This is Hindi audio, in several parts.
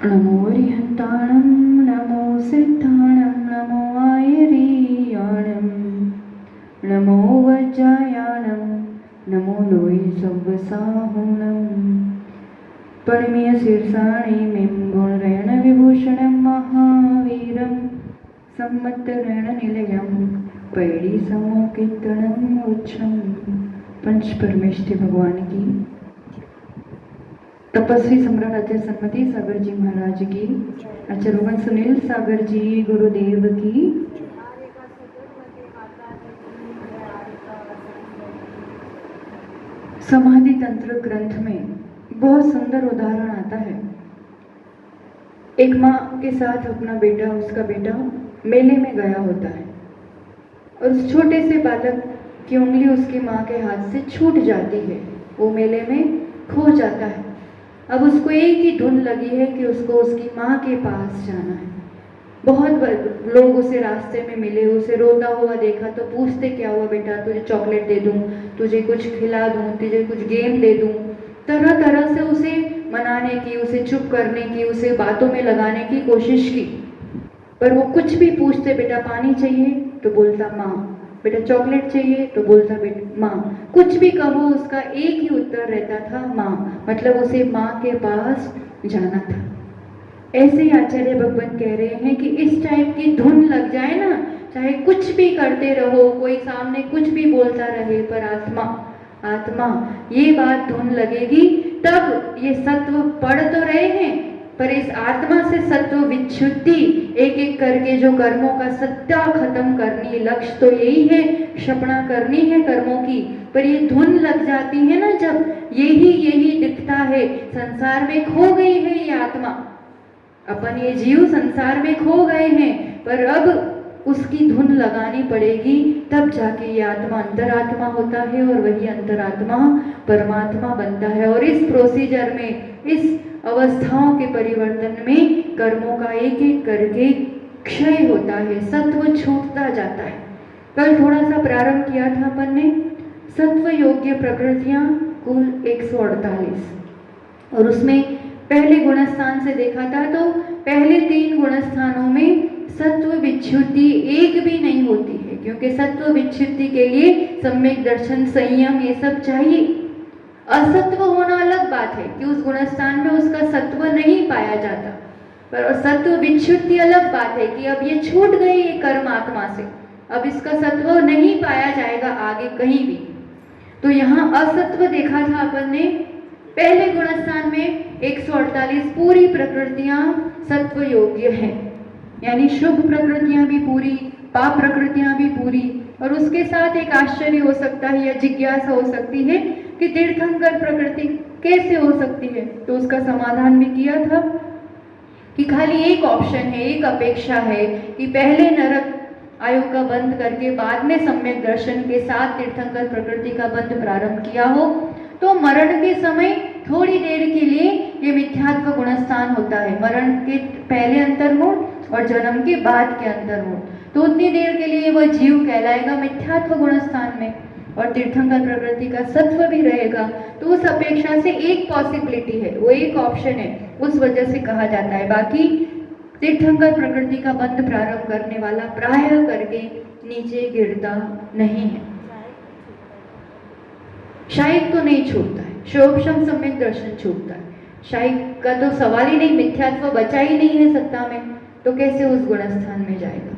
नमो रिहन्ताणं नमो सिद्धाणं नमो आयरीयाणं नमो वज्रायाणं नमो लोये सव्वसाहुणं परिमेय शीर्षाणिमिं गुणरेणविभूषणं महावीरं सम्मतरेणनिलयं पैडीसमोकीर्तनम् उच्चम्। पंच परमेष्ठी भगवान की, तपस्वी सम्राट आचार्य सन्मति सागर जी महाराज की, आचार्य भगवान सुनील सागर जी गुरुदेव की। समाधि तंत्र ग्रंथ में बहुत सुंदर उदाहरण आता है। एक माँ के साथ अपना बेटा, उसका बेटा मेले में गया होता है और उस छोटे से बालक की उंगली उसकी माँ के हाथ से छूट जाती है, वो मेले में खो जाता है। अब उसको एक ही धुन लगी है कि उसको उसकी माँ के पास जाना है। बहुत लोग उसे रास्ते में मिले, उसे रोता हुआ देखा तो पूछते, क्या हुआ बेटा, तुझे चॉकलेट दे दूँ, तुझे कुछ खिला दूँ, तुझे कुछ गेम दे दूँ। तरह तरह से उसे मनाने की, उसे चुप करने की, उसे बातों में लगाने की कोशिश की, पर वो कुछ भी पूछते, बेटा पानी चाहिए तो बोलता माँ, बेटा चॉकलेट चाहिए तो बोलता बेटा माँ, कुछ भी कहो उसका एक ही उत्तर रहता था माँ, मतलब उसे माँ के पास जाना था। ऐसे ही आचार्य भगवान कह रहे हैं कि इस टाइप की धुन लग जाए ना, चाहे कुछ भी करते रहो, कोई सामने कुछ भी बोलता रहे, पर आत्मा आत्मा ये बात धुन लगेगी, तब ये सत्व पढ़ तो रहे हैं, पर इस आत्मा से सत्व विच्छुद्धि एक एक करके जो कर्मों का सत्ता खत्म करनी, लक्ष्य तो यही है, क्षपणा करनी है कर्मों की, पर ये धुन लग जाती है ना जब, यही दिखता है, संसार में खो गई है ये आत्मा। अपन ये जीव संसार में खो गए हैं, पर अब उसकी धुन लगानी पड़ेगी, तब जाके ये आत्मा अंतरात्मा होता है और वही अंतरात्मा परमात्मा बनता है। और इस प्रोसीजर में, इस अवस्थाओं के परिवर्तन में कर्मों का एक एक करके क्षय होता है, सत्व छूटता जाता है। कल थोड़ा सा प्रारंभ किया था अपन ने, सत्व योग्य प्रकृतियां कुल 148, और उसमें पहले गुणस्थान से देखा था तो पहले 3 गुणस्थानों में सत्व विच्छुद्धि एक भी नहीं होती है, क्योंकि सत्व विच्छुद्धि के लिए सम्यक दर्शन, संयम ये सब चाहिए। असत्व होना अलग बात है कि उस गुणस्थान में उसका सत्व नहीं पाया जाता, पर सत्व विच्छुद्धि अलग बात है कि अब ये छूट गई ये कर्म आत्मा से, अब इसका सत्व नहीं पाया जाएगा आगे कहीं भी। तो यहाँ असत्व देखा था अपन ने पहले गुणस्थान में 148 पूरी प्रकृतियां सत्व योग्य हैं, यानी शुभ प्रकृतियां भी पूरी, पाप प्रकृतियां भी पूरी। और उसके साथ एक आश्चर्य हो सकता है या जिज्ञासा हो सकती है कि तीर्थंकर प्रकृति कैसे हो सकती है, तो उसका समाधान भी किया था कि खाली एक ऑप्शन है, एक अपेक्षा है कि पहले नरक आयु का बंद करके बाद में सम्यक दर्शन के साथ तीर्थंकर प्रकृति का बंद प्रारंभ किया हो, तो मरण के समय थोड़ी देर के लिए ये मिथ्यात्व गुणस्थान होता है, मरण के पहले अंतर्मुख और जन्म के बाद के अंतर्मुख, तो उतनी देर के लिए वह जीव कहलाएगा मिथ्यात्व गुणस्थान में, और तीर्थंकर प्रकृति का सत्व भी रहेगा। तो उस अपेक्षा से एक पॉसिबिलिटी है, वो एक ऑप्शन है, उस वजह से कहा जाता है। बाकी तीर्थंकर प्रकृति का बंध प्रारंभ करने वाला प्रायः करके नीचे गिरता नहीं है, शायद तो नहीं छूटता है, शोभशम सम्यक दर्शन छूटता है, शायद का तो सवाल ही नहीं, मिथ्यात्व बचा ही नहीं है सत्ता में, तो कैसे उस गुणस्थान में जाएगा।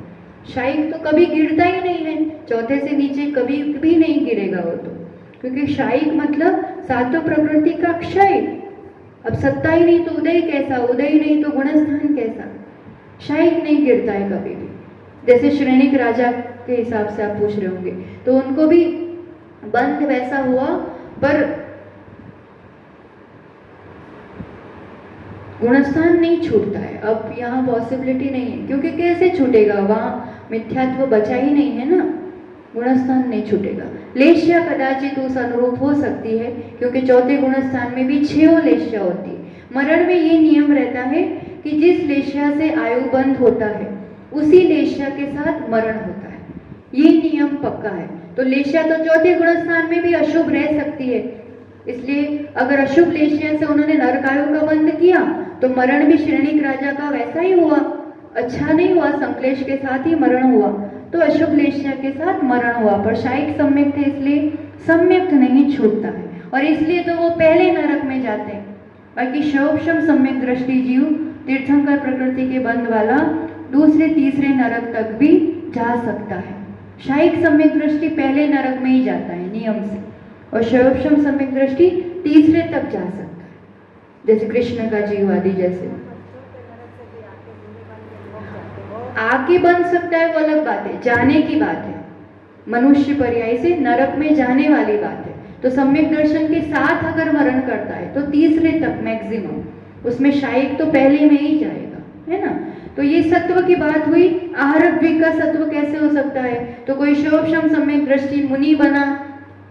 शायद तो कभी गिरता ही नहीं है, चौथे से नीचे कभी भी नहीं गिरेगा वो तो, क्योंकि शायद मतलब सातों प्रकृति का क्षय। अब सत्ता ही नहीं तो उदय कैसा, उदय ही नहीं तो गुणस्थान कैसा, शायद नहीं गिरता है कभी भी। जैसे श्रेणिक राजा के हिसाब से आप पूछ रहे होंगे, तो उनको भी बंद वैसा हुआ, पर गुणस्थान नहीं छूटता है। अब यहाँ पॉसिबिलिटी नहीं है, क्योंकि कैसे छूटेगा, वहाँ मिथ्यात्व बचा ही नहीं है ना, गुणस्थान नहीं छूटेगा। लेश्या कदाचित उस अनुरूप हो सकती है, क्योंकि चौथे गुणस्थान में भी 6 लेश्या होती है। मरण में ये नियम रहता है कि जिस लेश्या से आयु बंद होता है उसी लेश्या के साथ मरण होता है, ये नियम पक्का है। तो लेश्या तो चौथे गुणस्थान में भी अशुभ रह सकती है, इसलिए अगर अशुभ लेशिया से उन्होंने नरकायों का बंध किया तो मरण भी श्रेणिक राजा का वैसा ही हुआ, अच्छा नहीं हुआ, संक्लेश के साथ ही मरण हुआ। तो अशुभ लेशिया के साथ मरण हुआ, पर शायिक सम्यक थे इसलिए सम्यक नहीं छूटता है, और इसलिए तो वो पहले नरक में जाते हैं। बाकी शोभशम सम्यक दृष्टि जीव तीर्थंकर प्रकृति के बंध वाला दूसरे तीसरे नरक तक भी जा सकता है। शायिक सम्यक दृष्टि पहले नरक में ही जाता है नियम से, और शोभशम सम्यक दृष्टि तीसरे तक जा सकता है, जैसे कृष्ण का जीव आदि जैसे। आके बन सकता है वो अलग बात है, जाने की बात है, मनुष्य पर्याय से नरक में जाने वाली बात है। तो सम्यक दर्शन के साथ अगर मरण करता है तो तीसरे तक मैक्सिमम, उसमें शायिक तो पहले में ही जाएगा, है ना। तो ये सत्व की बात हुई। आहारक द्विग का सत्व कैसे हो सकता है? तो कोई शोभशम सम्यक दृष्टि मुनि बना,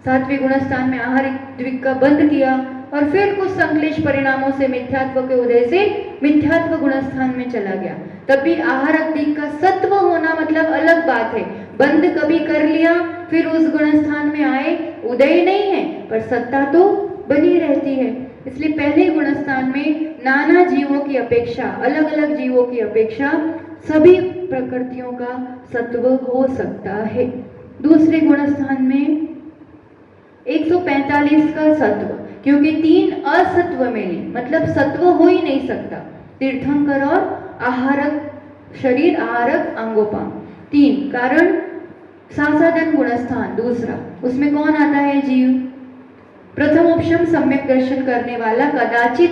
सात्विक गुणस्थान में आहारिक द्विग का बंध किया, और फिर कुछ संक्लेश परिणामों से मिथ्यात्व के उदय से मिथ्यात्व गुणस्थान में चला गया, तब भी आहारक द्विग का सत्व होना मतलब अलग बात है। बंद कभी कर लिया फिर उस गुणस्थान में आए, उदय नहीं है पर सत्ता तो बनी रहती है। इसलिए पहले गुणस्थान में नाना जीवों की अपेक्षा, अलग अलग जीवों की अपेक्षा सभी प्रकृतियों का सत्व हो सकता है। दूसरे गुणस्थान में 145 का सत्व, क्योंकि 3 असत्व मिले, मतलब सत्व हो ही नहीं सकता। तीर्थंकर और आहारक शरीर, आहारक अंगोपांग 3 कारण। सासादन गुणस्थान दूसरा, उसमें कौन आता है? जीव। प्रथमोपशम सम्यक दर्शन करने वाला कदाचित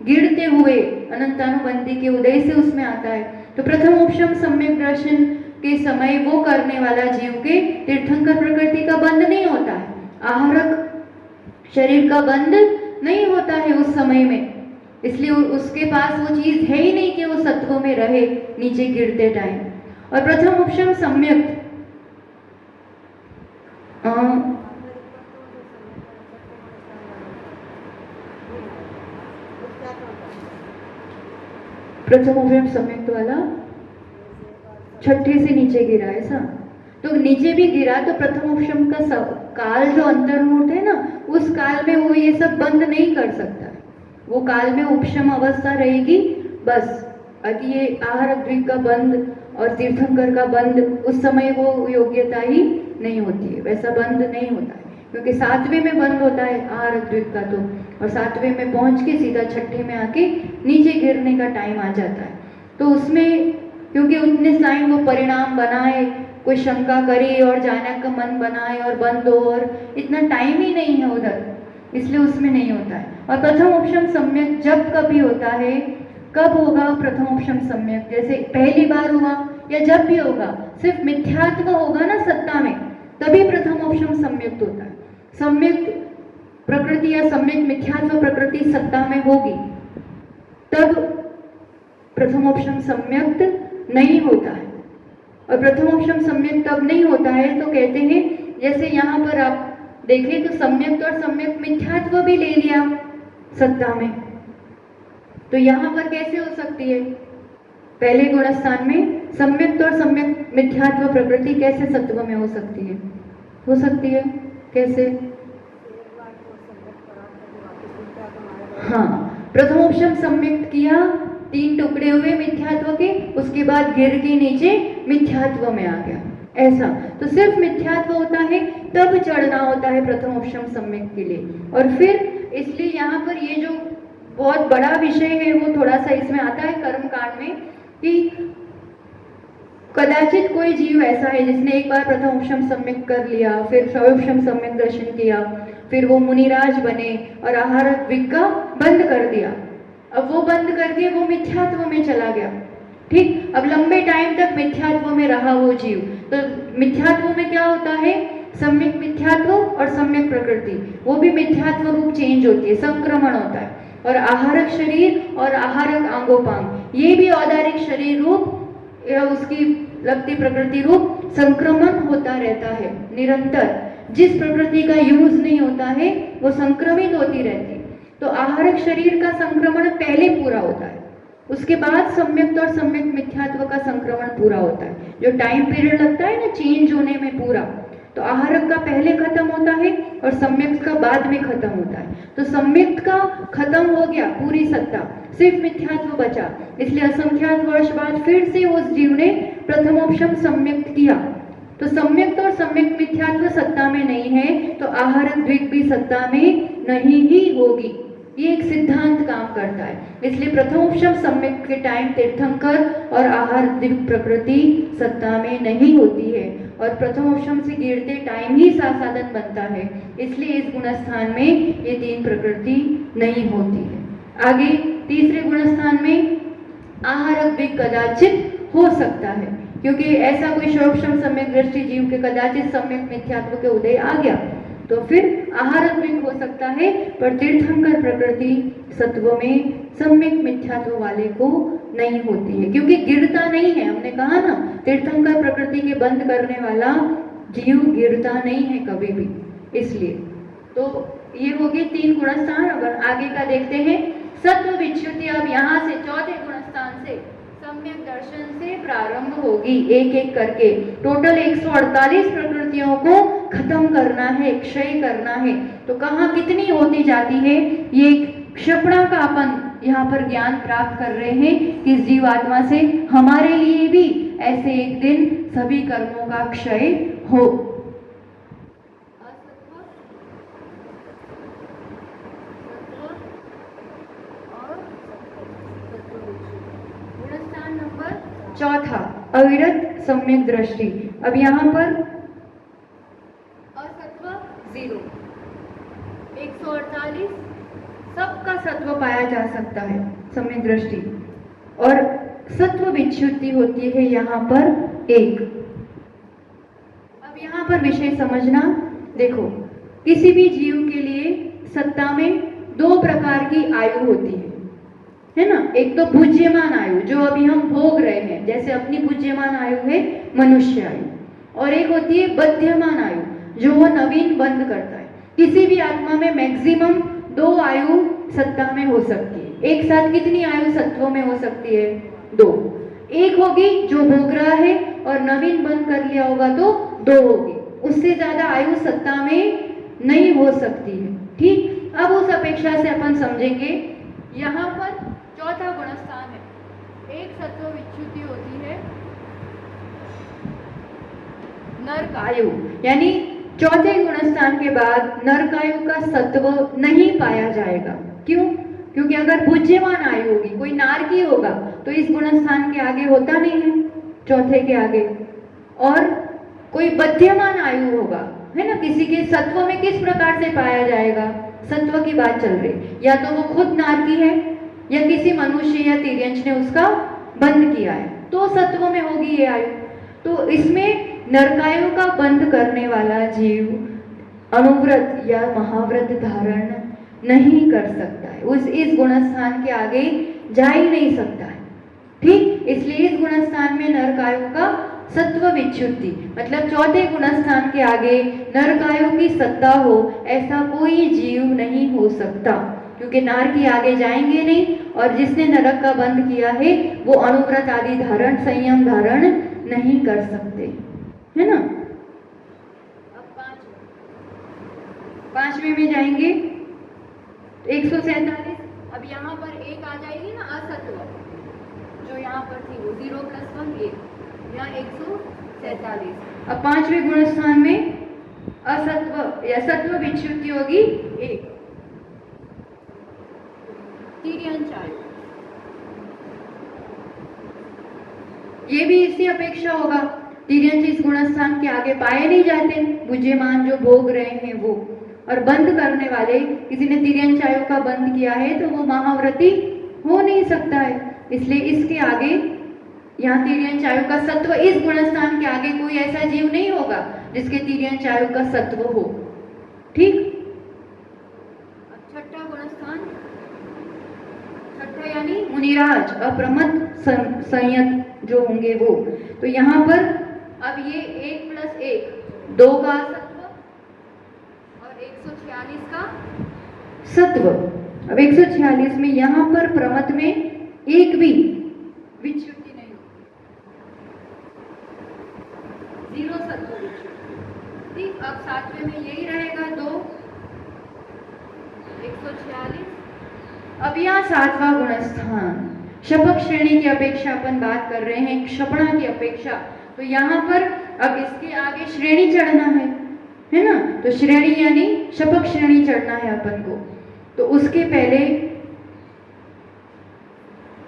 गिरते हुए अनंतानुबंधी के उदय से उसमें आता है। तो प्रथमोपशम सम्यक दर्शन के समय वो करने वाला जीव के तीर्थंकर प्रकृति का बंध नहीं होता है, आहारक शरीर का बंध नहीं होता है उस समय में, इसलिए उसके पास वो चीज है ही नहीं कि वो सत्व में रहे नीचे गिरते टाइम। और प्रथम उपशम सम्यक प्रथम उपशम सम्यक वाला छठे से नीचे गिरा है ऐसा, तो नीचे भी गिरा तो प्रथम उपशम का सब काल जो अंतर्मुठ है ना, उस काल में वो ये सब बंद नहीं कर सकता है, वो काल में उपशम अवस्था रहेगी बस। अति ये आहारक द्विग का बंद और तीर्थंकर का बंद उस समय वो योग्यता ही नहीं होती है, वैसा बंद नहीं होता है, क्योंकि 7वें में बंद होता है आहारक द्विग का तो, और 7वें में पहुंच के सीधा छठे में आके नीचे गिरने का टाइम आ जाता है। तो उसमें क्योंकि उतने टाइम वो परिणाम बनाए, कोई शंका करे और जाना का मन बनाए और बंद हो, और इतना टाइम ही नहीं है उधर, इसलिए उसमें नहीं होता है। और प्रथम उपशम सम्यक जब कभी होता है, कब होगा प्रथम उपशम सम्यक? जैसे पहली बार हुआ या जब भी होगा, सिर्फ मिथ्यात्व होगा ना सत्ता में, तभी प्रथम उपशम सम्यक होता है। सम्यक प्रकृति या सम्यक मिथ्यात्व प्रकृति सत्ता में होगी तब प्रथम उपशम सम्यक नहीं होता है। और प्रथम उपशम सम्यक तब नहीं होता है तो कहते हैं, जैसे यहाँ पर आप देखें तो सम्यक और सम्यक मिथ्यात्व भी ले लिया सत्ता में, तो यहाँ पर कैसे हो सकती है? पहले गुणस्थान में सम्यक और सम्यक मिथ्यात्व प्रकृति कैसे सत्व में हो सकती है? हो सकती है कैसे? हाँ, प्रथमोपशम सम्यक किया, 3 टुकड़े हुए मिथ्यात्व के, उसके बाद गिर के नीचे मिथ्यात्व में आ गया, ऐसा। तो सिर्फ मिथ्यात्व होता है तब चढ़ना होता है प्रथमोपशम सम्यक के लिए। और फिर इसलिए यहाँ पर ये जो बहुत बड़ा विषय है वो थोड़ा सा इसमें आता है कर्म कांड में, कि कदाचित कोई जीव ऐसा है जिसने एक बार प्रथम उपशम सम्यक कर लिया, फिर सवपशम सम्यक दर्शन किया, फिर वो मुनिराज बने और आहारक द्विग का बंद कर दिया। अब वो बंद करके वो मिथ्यात्व में चला गया, ठीक। अब लंबे टाइम तक मिथ्यात्व में रहा वो जीव, तो मिथ्यात्व में क्या होता है? सम्यक मिथ्यात्व और सम्यक प्रकृति, वो भी मिथ्यात्व रूप चेंज होती है, संक्रमण होता है। और आहारक शरीर और आहारक आंगोपांग, ये भी औदारिक शरीर रूप या उसकी लगती प्रकृति रूप संक्रमण होता रहता है निरंतर। जिस प्रकृति का यूज नहीं होता है वो संक्रमित होती रहती है। तो आहारक शरीर का संक्रमण पहले पूरा होता है, उसके बाद सम्यक और सम्यक मिथ्यात्व का संक्रमण पूरा होता है। जो टाइम पीरियड लगता है ना चेंज होने में पूरा, तो आहारक का पहले खत्म होता है और सम्यक्त का बाद में खत्म होता है। तो सम्यक्त का खत्म हो गया पूरी सत्ता, सिर्फ मिथ्यात्व बचा। इसलिए असंख्यात वर्ष बाद फिर से उस जीव ने प्रथमोपशम सम्यक्त किया। तो सम्यक्त और सम्यक्त मिथ्यात्व सत्ता में नहीं है, तो आहारक द्विक भी सत्ता में नहीं ही होगी। ये एक सिद्धांत काम करता है। इसलिए प्रथमोपशम सम्यक्त के टाइम तीर्थंकर और आहार द्विक प्रकृति सत्ता में नहीं होती है, और प्रथमोपशम से गिरते टाइम ही साधन बनता है। इसलिए इस गुणस्थान में ये तीन प्रकृति नहीं होती है। आगे तीसरे गुणस्थान में आहारक द्विक कदाचित हो सकता है, क्योंकि ऐसा कोई षोडशम सम्यक दृष्टि जीव के कदाचित सम्यक मिथ्यात्व के उदय आ गया, तो फिर आहारक द्विक हो सकता है, पर तीर्थंकर प्रकृति सत्व में सम्यक मिथ्यात्व वाले को नहीं होती है, क्योंकि गिरता नहीं है। हमने कहा ना, तीर्थंकर प्रकृति के बंद करने वाला जीव गिरता नहीं है कभी भी। इसलिए तो ये हो गए तीन गुणस्थान। अगर आगे का देखते हैं, सत्व विच्युति अब यहाँ से चौथे गुणस्थान से सम्यक दर्शन से प्रारंभ होगी, एक एक करके। टोटल 148 प्रकृतियों को खत्म करना है, क्षय करना है। तो कहाँ कितनी होती जाती है, ये क्षपणा का अपन यहाँ पर ज्ञान प्राप्त कर रहे हैं कि इस जीवात्मा से हमारे लिए भी ऐसे एक दिन सभी कर्मों का क्षय हो। चौथा अविरत सम्यक दृष्टि। अब यहाँ पर असत्व 0, 148 सबका सत्व पाया जा सकता है सम्यक दृष्टि, और सत्व विच्युति होती है यहाँ पर 1। अब यहाँ पर विषय समझना, देखो किसी भी जीव के लिए सत्ता में दो प्रकार की आयु होती है ना। एक तो भुज्यमान आयु जो अभी हम भोग रहे हैं, जैसे अपनी भुज्यमान आयु है मनुष्य आयु, और एक होती है बध्यमान आयु जो वो नवीन बंद करता है। किसी भी आत्मा में मैक्सिमम 2 आयु सत्ता में हो सकती है। एक साथ कितनी आयु सत्वों में हो सकती है? 2। एक होगी जो भोग रहा है और नवीन बंद कर लिया होगा तो 2 होगी, उससे ज्यादा आयु सत्ता में नहीं हो सकती है। ठीक, अब उस अपेक्षा से अपन समझेंगे यहाँ पर चौथा गुणस्थान है, एक सत्व विच्युति होती है नरकायु, यानी चौथे गुणस्थान के बाद नरकायु का सत्व नहीं पाया जाएगा। क्यों? क्योंकि अगर भुज्यमान आयु होगी, कोई नारकी होगा, तो इस गुणस्थान के आगे होता नहीं है, चौथे के आगे। और कोई बध्यमान आयु होगा, है ना, किसी के सत्व में किस प्रकार से पाया जाएगा? सत्व की बात चल रही, या तो वो खुद नारकी है या किसी मनुष्य या तिर्यंश ने उसका बंद किया है, तो सत्व में होगी ये आयु। तो इसमें नरकायु का बंद करने वाला जीव अनुव्रत या महाव्रत धारण नहीं कर सकता है, उस इस गुणस्थान के आगे जा ही नहीं सकता है। ठीक, इसलिए इस गुणस्थान में नरकायु का सत्व विच्युति, मतलब चौथे गुणस्थान के आगे नरकायु की सत्ता हो, ऐसा कोई जीव नहीं हो सकता, क्योंकि नार की आगे जाएंगे नहीं, और जिसने नरक का बंद किया है वो अनुव्रत आदि धारण, संयम धारण नहीं कर सकते, है ना। अब पांचवें में जाएंगे, 147। अब यहाँ पर एक आ जाएगी ना असत्व, जो यहाँ पर थी वो 0 + 1 1, यहाँ 147। अब पांचवें गुणस्थान में असत्व या सत्व विच्युति होगी 1, तिर्यंश आयु। ये भी इसी अपेक्षा होगा, तिर्यंश इस गुणस्थान के आगे पाए नहीं जाते, बुझेमान जो भोग रहे हैं वो, और बंद करने वाले, किसी ने तिर्यंश आयु का बंद किया है तो वो महाव्रती हो नहीं सकता है। इसलिए इसके आगे यहाँ तिर्यंश आयु का सत्व, इस गुणस्थान के आगे कोई ऐसा जीव नहीं होगा जिसके तिर्यंश आयु का सत्व हो। ठीक, छठा गुणस्थान, छठा यानी मुनिराज अप्रमथ संयत जो होंगे वो। तो यहाँ पर अब ये 1 + 1 2 का सत्व और 146 का सत्व। अब 146 में यहाँ पर प्रमथ में एक भी विच्युति नहीं होगी, 0 सत्व विच्युति। ठीक, सातवां गुणस्थान। शपक श्रेणी की अपेक्षा अपन बात कर रहे हैं, क्षपणा की अपेक्षा। तो यहाँ पर अब इसके आगे श्रेणी चढ़ना है ना। तो श्रेणी यानी शपक श्रेणी चढ़ना है अपन को। तो उसके पहले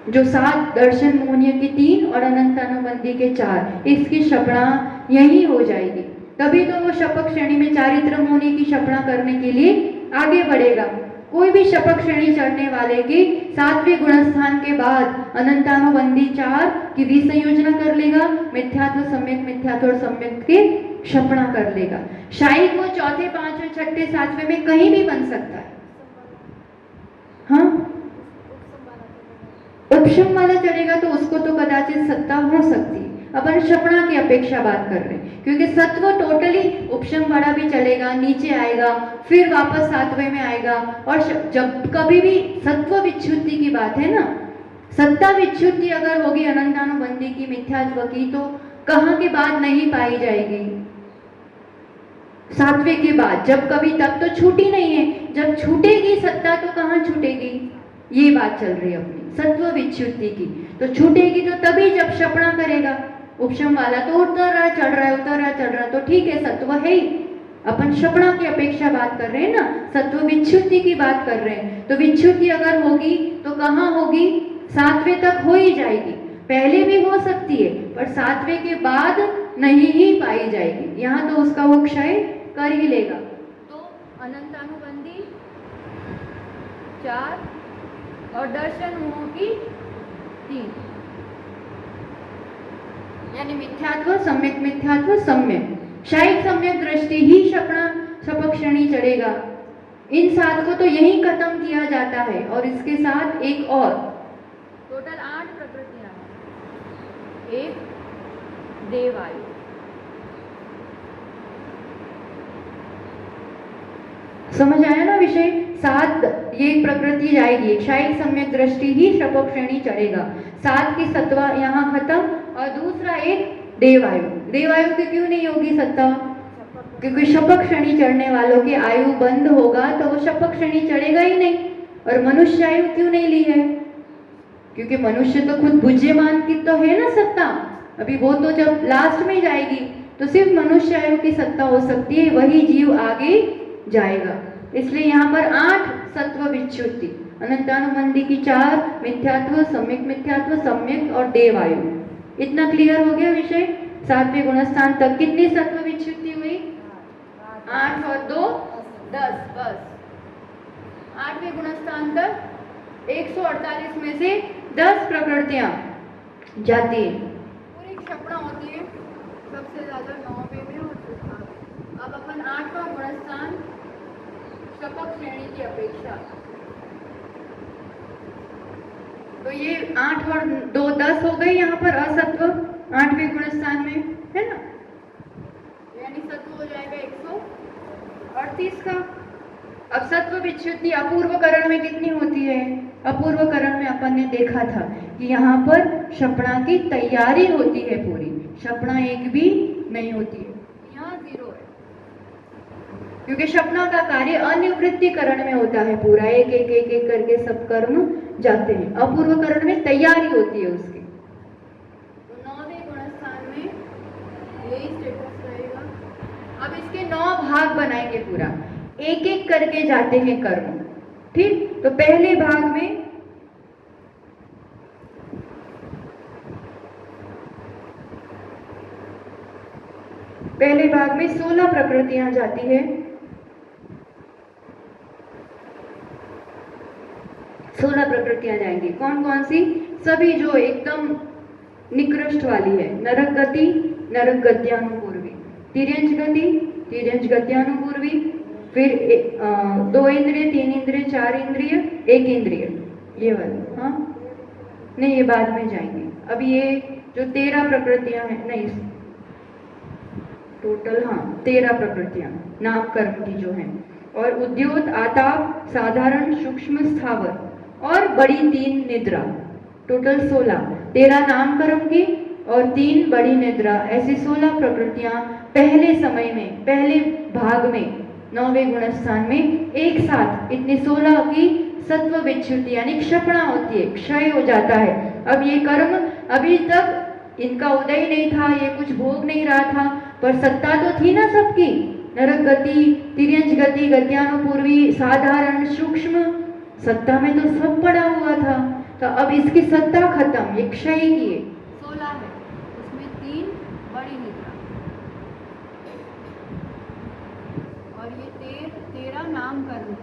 जो 7 दर्शन मोहनीय की 3 और अनंतानुबंधी के 4, इसकी क्षपणा यही हो जाएगी। तभी तो वो शपक श्रेणी में चारित्र मोहनीय की क्षपणा करने के लिए आगे बढ़ेगा। कोई भी शपक श्रेणी चढ़ने वाले की 7वें गुणस्थान के बाद अनंतानुबंधी 4 की विसंयोजना कर लेगा, मिथ्यात्व मिथ्यात्व और सम्यक की क्षपणा कर लेगा। शाही को चौथे, पांचवें, छठे, सातवें में कहीं भी बन सकता है। हाँ, उपशम वाला चढ़ेगा तो उसको तो कदाचित सत्ता हो सकती है। अपन क्षपणा की अपेक्षा बात कर रहे हैं, क्योंकि सत्व टोटली उपशम वाला भी चलेगा, नीचे आएगा, फिर वापस 7वें में आएगा। और जब कभी भी सत्व विच्छुद्धि की बात है ना, सत्ता विच्छुद्धि अगर होगी अनंतानुबंधी की, मिथ्यात्व की, तो कहाँ के बाद नहीं पाई जाएगी? 7वें के बाद। जब कभी तब तो छूटी नहीं है, जब छूटेगी सत्ता तो कहाँ छूटेगी? ये बात चल रही है अपनी सत्व विच्छुद्धि की। तो छूटेगी तो तभी जब क्षपणा करेगा। उपशम वाला तो उतर रहा, चढ़ रहा है, उतर रहा, चढ़ रहा, तो ठीक है, सत्व है ही। अपन क्षपणा की अपेक्षा बात कर रहे हैं ना, सत्व विच्छुद्धि की बात कर रहे हैं। तो विच्छुद्धि अगर होगी तो कहाँ होगी? 7वें तक हो ही जाएगी। पहले भी हो सकती है, पर 7वें के बाद नहीं ही पाई जाएगी। यहाँ तो उसका वो क्षय कर ही लेगा। तो अनंतानुबंधी 4 और दर्शन मोह की 3, यानी मिथ्यात्व, सम्यक। शायद सम्यक दृष्टि ही शपक श्रेणी चढ़ेगा। इन 7 को तो यही खत्म किया जाता है, और इसके साथ एक और टोटल 8 प्रकृतियां, एक देवायु। समझ आया ना विषय? 7 ये प्रकृति जाएगी, क्षायिक सम्यक दृष्टि ही शपक श्रेणी चढ़ेगा। 7 की सत्वा यहाँ खत्म। और दूसरा एक देवायु। देवायु की क्यों नहीं होगी सत्ता? क्योंकि शपक श्रेणी चढ़ने वालों की आयु बंद होगा, तो वो शपक श्रेणी चढ़ेगा ही नहीं। और मनुष्य आयु क्यों नहीं ली है? क्योंकि मनुष्य तो खुद बुद्धिमान की तो है ना सत्ता, अभी वो तो जब लास्ट में जाएगी तो सिर्फ मनुष्य आयु की सत्ता हो सकती है, वही जीव आगे जाएगा। इसलिए यहाँ पर 8 सत्व विच्छुद्धि, अनंतानुबंधी की 4, मिथ्यात्व, सम्यक और देवायु। इतना क्लियर हो गया विषय? 7वें गुणस्थान तक कितनी सत्व विच्छुद्धि हुई? 8 और 2 10, बस 8वें गुणस्थान तक 148 में से 10 प्रकृतियां जाती है। पूरी क्षपणा होती है सबसे ज्यादा 9वें में होती है। अब अपन 8वां गुणस्थान शपक श्रेणी की अपेक्षा, तो ये 8 और 2 10 हो गए यहाँ पर असत्व 8वें गुणस्थान में, है ना। यानी सत्व हो जाएगा 138 का। अब सत्व विच्छुद्धि अपूर्व करण में कितनी होती है? अपूर्व करण में अपन ने देखा था कि यहाँ पर क्षपणा की तैयारी होती है पूरी, क्षपणा एक भी नहीं होती है, यहाँ 0 है। क्योंकि क्षपणा का कार्य अनिवृत्तिकरण में होता है पूरा, एक एक एक एक करके सब कर्म जाते हैं। अपूर्व करण में तैयारी होती है उसकी। तो 9वें गुणस्थान में यही स्टेटस रहेगा। अब इसके 9 भाग बनाएंगे पूरा, एक एक करके जाते हैं कर्म, ठीक। तो पहले भाग में पहले भाग में 16 प्रकृतियां जाती है। 16 प्रकृतियां जाएंगी। कौन कौन सी? सभी जो एकदम निकृष्ट वाली है। नरक गति, नरक गत्यानुपूर्वी, तिर्यंच गति, तिर्यंच गत्यानुपूर्वी, फिर 2 इंद्रिय, 3 इंद्रिय, 4 इंद्रिय, 1 इंद्रिय, ये वाले। हाँ नहीं, ये बाद में जाएंगे। अब ये जो 13 प्रकृतियां हैं, नहीं टोटल, हाँ 13 प्रकृतियां नाम कर्म की जो हैं, और उद्योत, आताप, साधारण, सूक्ष्म, स्थावर और बड़ी 3 निद्रा, टोटल 16। 13 नाम कर्म की और 3 बड़ी निद्रा, ऐसी 16 प्रकृतियां पहले समय में, पहले भाग में 9वें गुणस्थान में एक साथ इतनी 16 की सत्व विच्युति यानी क्षपणा होती है, क्षय हो जाता है। अब ये कर्म अभी तक इनका उदय नहीं था, ये कुछ भोग नहीं रहा था, पर सत्ता तो थी ना सबकी, नरक गति, तिर्यंच गति, गत्यानुपूर्वी, साधारण, सूक्ष्म, सत्ता में तो सब पड़ा हुआ था। तो अब इसकी सत्ता खत्म, ये क्षय की है। 16 है, उसमें 3 बड़ी निद्रा और ये 13 नाम कर्म।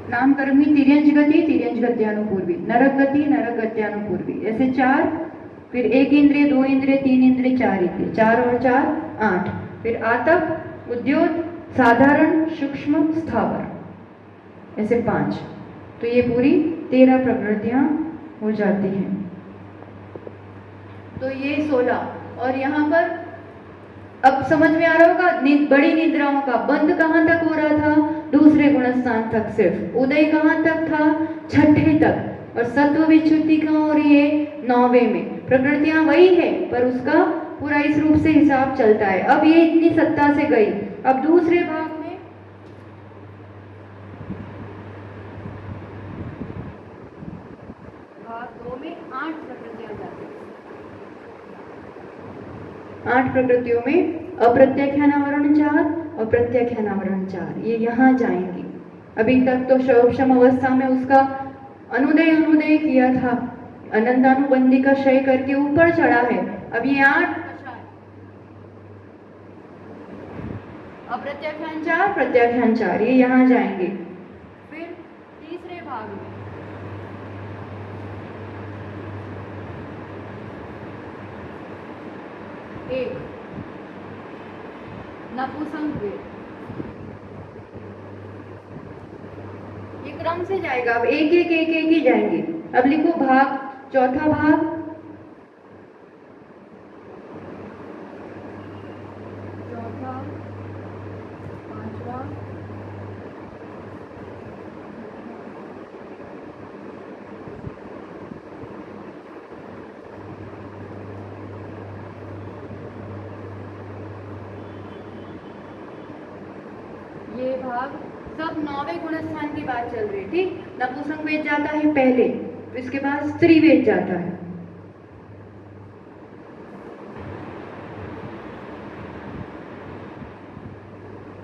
नाम कर्मी तिर्यंच गति, तिर्यंच गत्यानुपूर्वी, नरक गति, नरक गत्यानुपूर्वी, ऐसे 4, फिर 1 इंद्रिय, 2 इंद्रिय, 3 इंद्रिय, 4 इंद्रिय, 4 और 4 8, फिर आतप, उद्योत, साधारण, सूक्ष्म, स्थावर, ऐसे 5। तो ये पूरी 13 प्रकृतियां हो जाती हैं। तो ये 16 और यहाँ पर अब समझ में आ रहा होगा बड़ी निद्राओं का बंद कहाँ तक हो रहा था, दूसरे गुणस्थान तक, सिर्फ उदय कहाँ तक था, छठे तक, और सत्व विच्युति कहाँ हो रही है, 9वें में। प्रकृतियां वही है पर उसका पूरा इस रूप से हिसाब चलता है। अब ये इतनी सत्ता से गई, अब दूसरे भाग में भाग 2 में 8 प्रकृतियां जाती हैं। 8 प्रकृतियों में अप्रत्याख्यानावरण 4 और प्रत्याख्यानावरण 4, ये यहाँ जाएंगी। अभी तक तो शौक्षम अवस्था में उसका अनुदय किया था, अनंतानुबंधी का क्षय करके ऊपर चढ़ा है। अब ये 8 अप्रत्याख्यान 4, प्रत्याख्यान 4, ये यहाँ जाएंगे। फिर तीसरे भाग में एक नपुंसक वेद, ये क्रम से जाएगा, अब एक ही जाएंगे। अब लिखो भाग, चौथा भाग, चौथा, पांचवा, ये भाग सब 9वें गुणस्थान की बात चल रही थी। नपुंसक वेद जाता है पहले, इसके बाद स्त्री वेद जाता है।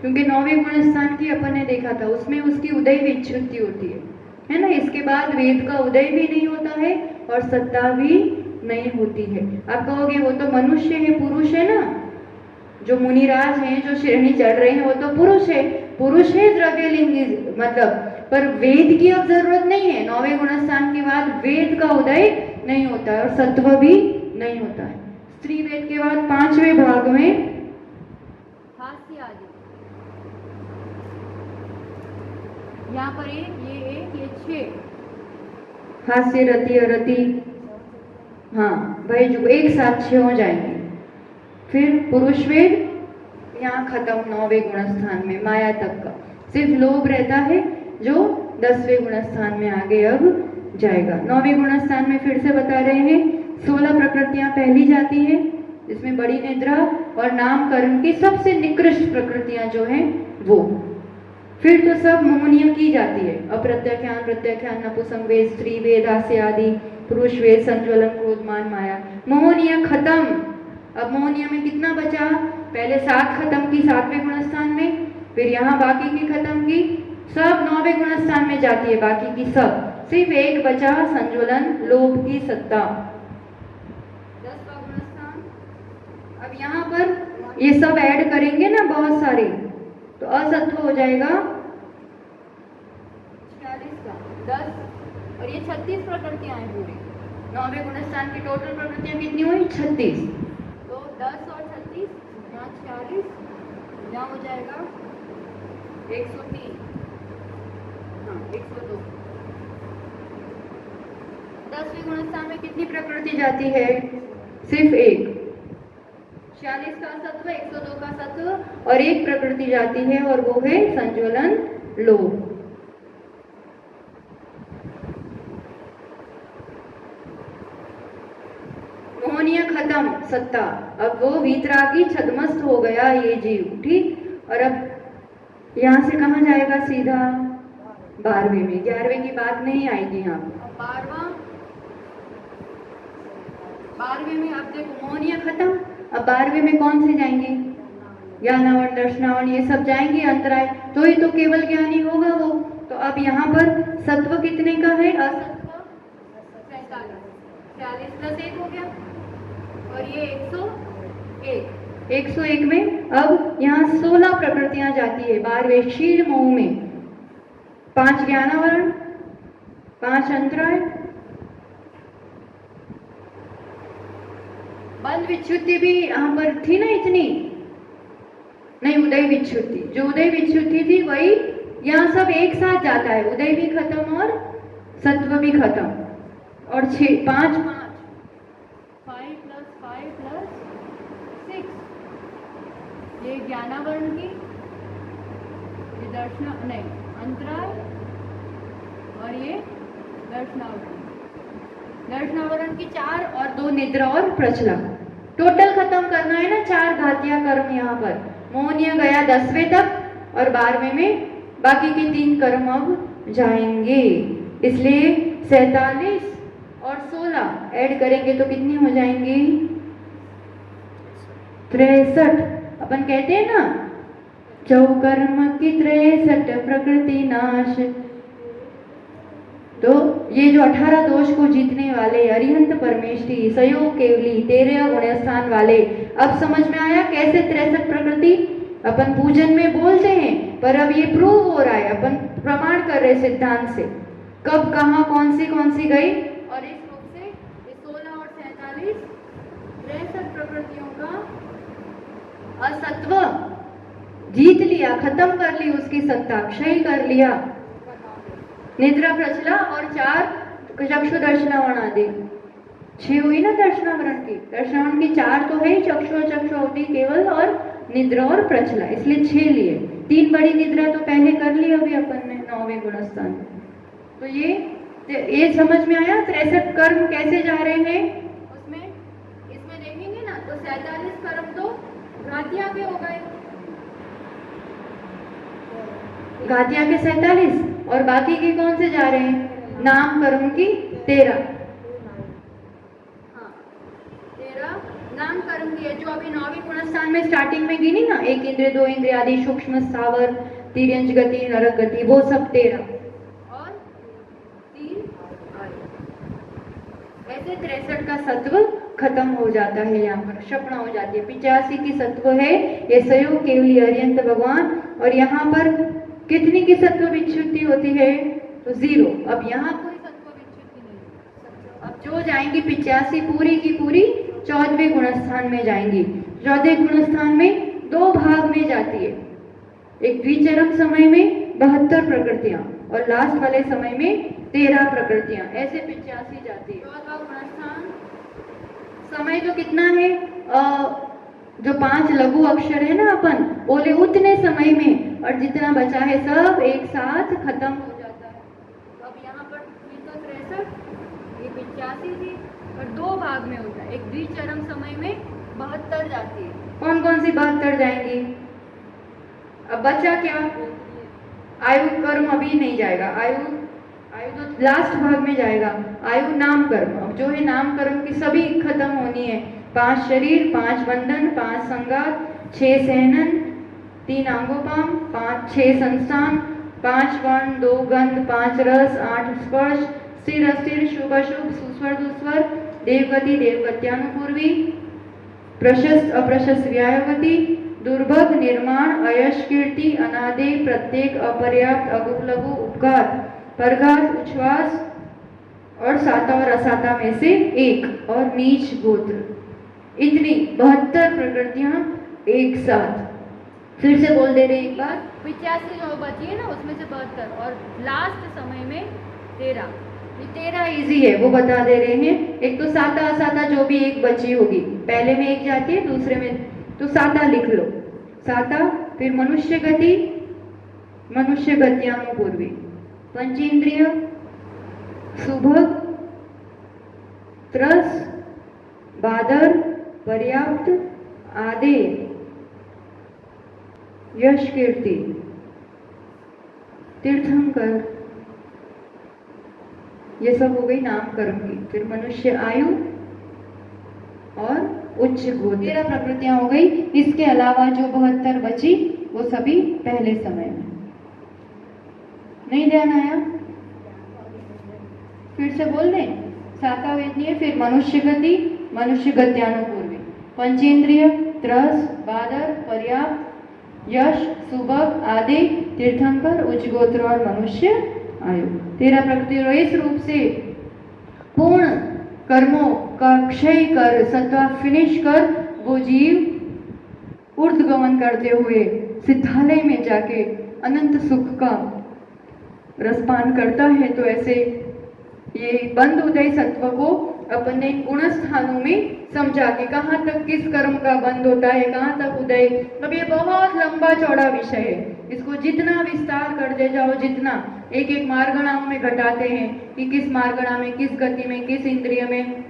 क्योंकि 9वें गुणस्थान की अपन ने देखा था, उसमें उसकी उदय विच्युति होती है ना। इसके बाद वेद का उदय भी नहीं होता है और सत्ता भी नहीं होती है। आप कहोगे वो तो मनुष्य है, पुरुष है ना, जो मुनिराज हैं, जो श्रेणी चढ़ रहे हैं, वो तो पुरुष है द्रव्यलिंगी, मतलब, पर वेद की अब जरूरत नहीं है। 9वें गुणस्थान के बाद वेद का उदय नहीं होता है और सत्व भी नहीं होता है। स्त्री वेद के बाद 5वें भाग में हास्य आदि, यहाँ पर ये 6 हास्य, रति, अरति, हाँ भाई जो एक साथ 6 हो जाएंगे। फिर पुरुष वेद यहाँ खत्म 9वें गुणस्थान में, माया तक का सिर्फ लोभ रहता है जो 10वें गुणस्थान में आगे अब जाएगा। 9वें गुणस्थान में फिर से बता रहे हैं 16 प्रकृतियां पहली जाती है, जिसमें बड़ी निद्रा और नामकरण की सबसे निकृष्ट प्रकृतियां जो हैं वो। फिर तो सब मोहनिया की जाती है, अप्रत्याख्यान, प्रत्याख्यान, नपुंसक वेद, स्त्री वेद, हास्य आदि, पुरुष वेद, संज्वलन, क्रोध, मान, माया, मोहनिया खत्म। अब मोहनिया में कितना बचा, पहले 7 खत्म की 7वें गुणस्थान में, फिर यहाँ बाकी की खत्म की, सब 9वें गुणस्थान में जाती है, बाकी की सब, सिर्फ एक बचा संज्वलन, लोभ की सत्ता, 10वां गुणस्थान। अब यहाँ पर ये सब ऐड करेंगे ना बहुत सारे, तो असत्व हो जाएगा 46 का 10 और ये 36 प्रकृतियां हैं पूरी। 9वें गुणस्थान की टोटल प्रकृतियां कितनी हुई, 36। तो 10 और 36, यहाँ 46, यहाँ हो जाएगा 103, हाँ 102। 10वें गुणस्थान में कितनी प्रकृति जाती है, सिर्फ एक। 46 का सत्व, 102 का सत्व और एक प्रकृति जाती है और वो है संज्वलन, लोभ। मोहनिया खत्म, सत्ता, अब वो वीतरागी छद्मस्त हो गया ये जीव, ठीक। और अब यहाँ से कहाँ जाएगा, सीधा 12वें में, 11वें की बात नहीं आएगी यहाँ पर। और 12वें में अब देखो मोहनिया खत्म, अब 12वें में कौन से जाएंगे? ज्ञानावरण, दर्शनावरण, ये सब जाएंगे अंतराय, तो ही तो केवल ज्ञानी होगा वो। तो अब यहाँ पर सत्व कितने का है? असत्व 40 प्लस 1 हो गया, और ये 101। 101 में अब यहाँ 16 प्रकृतियां जाती है 12वें क्षीर मोह में। 5 ज्ञानावरण, 5 अंतराय, बंध विच्छुद्धि भी यहाँ पर थी ना इतनी, नहीं उदय विच्छुद्धि, जो उदय विच्छुद्धि थी वही यहाँ सब एक साथ जाता है, उदय भी खत्म और सत्व भी खत्म। और 5 5 प्लस 5 प्लस 6, ये ज्ञानावरण की, ये दर्शना नहीं अंतराय, और ये दर्शनावरण की 4 और 2 निद्रा और प्रचला। टोटल खत्म करना है ना 4 घातिया कर्म यहाँ पर। मोहनिया गया 10वें तक और 12वें में बाकी के 3 कर्म अब जाएंगे। इसलिए 47 और 16 ऐड करेंगे तो कितनी हो जाएंगी? 63। अपन कहते हैं ना चौकर्म की 63 प्रकृति नाश। तो ये जो 18 दोष को जीतने वाले अरिहंत परमेष्ठी, सहयोग केवली, 13 गुण स्थान वाले, अब समझ में आया कैसे 63 प्रकृति अपन पूजन में बोलते हैं, पर अब ये प्रूव हो रहा है, अपन प्रमाण कर रहे सिद्धांत से, कब कहाँ कौन सी गई। और इस रूप से ये 16 और 47 63 प्रकृतियों का असत्व जीत लिया, खत्म कर ली उसकी सत्ता, क्षय कर लिया। निद्रा प्रचला और 4 चक्षु दर्शनावरण आदि, 6 हुई ना दर्शनावरण की। दर्शनावरण की 4 तो है, चक्षु अवधि केवल और निद्रा और प्रचला, इसलिए 6 लिए। 3 बड़ी निद्रा तो पहले कर ली अभी अपन ने 9वें गुणस्थान। तो ये समझ में आया 63 कर्म कैसे जा रहे हैं। उसमें इसमें देखेंगे ना तो 47 कर्म तो घातिया के हो गए, घातिया के 47 और बाकी के कौन से जा रहे हैं? नाम कर्म की 13। हाँ 13 नाम कर्म की है, जो अभी 9वें गुणस्थान में स्टार्टिंग में गिनी ना, 1 इंद्रिय 2 इंद्रिय आदि, सूक्ष्म स्थावर, तिर्यंज गति, नरक गति, वो सब 13 और 3 ऐसे 63 का सत्व खत्म हो जाता है, यहाँ पर क्षपणा हो जाती है। 85 की सत्व है ये सहयोग केवली अरिहंत भगवान, और यहाँ पर कितनी की सत्व विच्छुद्धि होती है? तो 0। अब यहाँ कोई सत्व विच्छुद्धि नहीं, अब जो जाएंगी 85 पूरी की पूरी 14वें गुणस्थान में जाएंगी। 14वें गुणस्थान में 2 भाग में जाती है, एक द्विचरम समय में 72 प्रकृतियां और लास्ट वाले समय में 13 प्रकृतियां, ऐसे 85 जाती है। 14वां गुणस्थान समय तो कितना है? जो 5 लघु अक्षर है ना अपन बोले उतने समय में, और जितना बचा है सब एक साथ खत्म हो जाता है। तो अब यहाँ पर ये तो 63, ये 85 थी, और 2 भाग में होता है, एक द्विचरम समय में 72 जाती है। कौन कौन सी 72 जाएंगी? अब बचा क्या? आयु कर्म अभी नहीं जाएगा, आयु तो लास्ट भाग में जाएगा। आयु नाम कर्म, अब जो है नाम कर्म की सभी खत्म होनी है। 5 शरीर, 5 बंधन, 5 संगात, 6 सहनन, 3 आंगोपाम, 6 संस्थान, 5 वर्ण, 2 गंध, 5 रस, 8 स्पर्श, स्थिर अस्थिर, शुभ अशुभ, सुस्वर दुस्वर, देवगति देवगत्यानुपूर्वी, प्रशस्त अप्रशस्त व्यायगति, दुर्भग निर्माण, अयश कीर्ति, अनादि, प्रत्येक, अपर्याप्त, अगुप लघु, उपकार, परघात, उच्छ्वास, और साता और असाता में से एक, और नीच गोत्र। इतनी 72 प्रकृतियां एक साथ। फिर से बोल दे रहे एक बार, 85 जो बची है ना उसमें से 72, और लास्ट समय में 13। ये 13 इजी है, वो बता दे रहे हैं। एक तो साता असाता जो भी एक बची होगी, पहले में एक जाती है, दूसरे में तो साता लिख लो, साता। फिर मनुष्य गति, मनुष्य गत्यानुपूर्वी, पंचेंद्रिय, सुभग, त्रस, बादर, पर्याप्त, आदि, यश कीर्ति, तीर्थंकर, ये सब हो गई नाम कर्म की। फिर मनुष्य आयु और उच्च गोत्र, 13 प्रकृतियां हो गई। इसके अलावा जो 72 बची वो सभी पहले समय में। नहीं ध्यान आया? फिर से बोल दें। सातावेदनीय, फिर मनुष्य गति, मनुष्य गत्यानुपूर्वी, पंचेंद्रिय, त्रस, बादर, पर्याप्त, यश, सुबह आदि, तीर्थंकर, उच्च गोत्र और मनुष्य आयु। 13 प्रकृति। इस रूप से पूर्ण कर्मों का क्षय कर, सत्वा फिनिश कर, वो जीव ऊर्ध्वगमन करते हुए सिद्धालय में जाके अनंत सुख का रसपान करता है। तो ऐसे ये बंद उदय सत्व को अपने गुण स्थानों में समझा के कहाँ तक किस कर्म का बंद होता है, कहाँ तक उदय, मतलब ये बहुत लंबा चौड़ा विषय है। इसको जितना विस्तार करते जाओ, जितना एक एक मार्गणाओं में घटाते हैं कि किस मार्गणा में, किस गति में, किस इंद्रिय में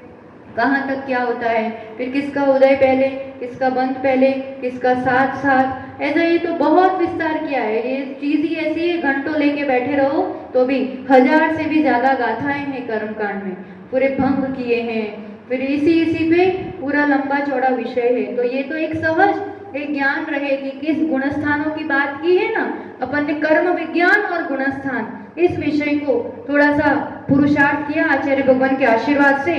कहाँ तक क्या होता है, फिर किसका उदय पहले, किसका बंद पहले, किसका साथ साथ, ऐसा ये तो बहुत विस्तार किया है। ये चीज ही ऐसी है, घंटों लेके बैठे रहो तो भी 1000 से भी ज्यादा गाथाएं हैं कर्मकांड में, पूरे भंग किए हैं। फिर इसी पे पूरा लंबा चौड़ा विषय है। तो ये तो एक सहज एक ज्ञान रहे कि किस गुणस्थानों की बात की है ना अपन ने, कर्म विज्ञान और गुणस्थान, इस विषय को थोड़ा सा पुरुषार्थ किया आचार्य भगवान के आशीर्वाद से,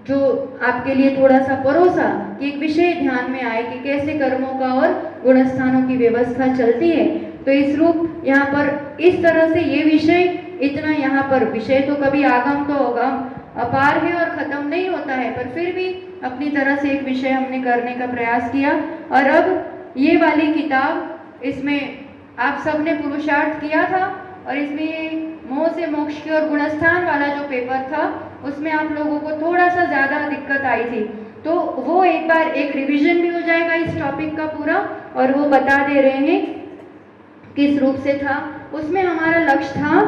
जो आपके लिए थोड़ा सा परोसा कि एक विषय ध्यान में आए कि कैसे कर्मों का और गुणस्थानों की व्यवस्था चलती है। तो इस रूप यहाँ पर इस तरह से ये विषय इतना, यहाँ पर विषय तो कभी आगम तो अगम अपार है और खत्म नहीं होता है, पर फिर भी अपनी तरह से एक विषय हमने करने का प्रयास किया। और अब ये वाली किताब, इसमें आप सबने पुरुषार्थ किया था और इसमें ये मोह से मोक्ष की और गुणस्थान वाला जो पेपर था उसमें आप लोगों को थोड़ा सा ज़्यादा दिक्कत आई थी। तो वो एक बार एक रिवीजन भी हो जाएगा इस टॉपिक का पूरा, और वो बता दे रहे हैं किस रूप से था। उसमें हमारा लक्ष्य था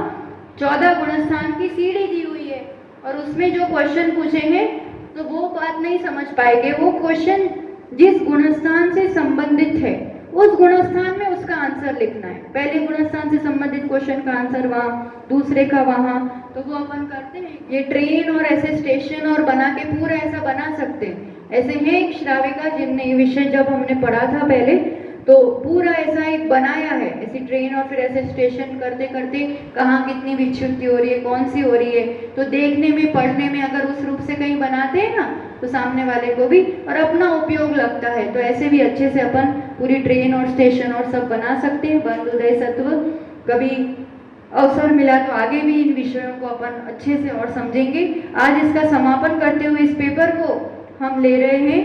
14 गुणस्थान की सीढ़ी दी हुई है और उसमें जो क्वेश्चन पूछे हैं तो वो बात नहीं समझ पाएंगे। वो क्वेश्चन जिस गुणस्थान से संबंधित है उस गुणस्थान में उसका आंसर लिखना है। पहले गुणस्थान से संबंधित क्वेश्चन का आंसर वहाँ, दूसरे का वहाँ, तो वो अपन करते हैं। ये ट्रेन और ऐसे स्टेशन और बना के पूरा ऐसा बना सकते हैं। ऐसे हैं एक श्राविका जिनने ये विषय जब हमने पढ़ा था पहले, तो पूरा ऐसा एक बनाया है, ऐसी ट्रेन और फिर ऐसे स्टेशन करते करते कहाँ कितनी विच्युति हो रही है, कौन सी हो रही है। तो देखने में, पढ़ने में अगर उस रूप से कहीं बनाते हैं ना तो सामने वाले को भी और अपना उपयोग लगता है। तो ऐसे भी अच्छे से अपन पूरी ट्रेन और स्टेशन और सब बना सकते हैं। बंद उदय सत्व, कभी अवसर मिला तो आगे भी इन विषयों को अपन अच्छे से और समझेंगे। आज इसका समापन करते हुए इस पेपर को हम ले रहे हैं।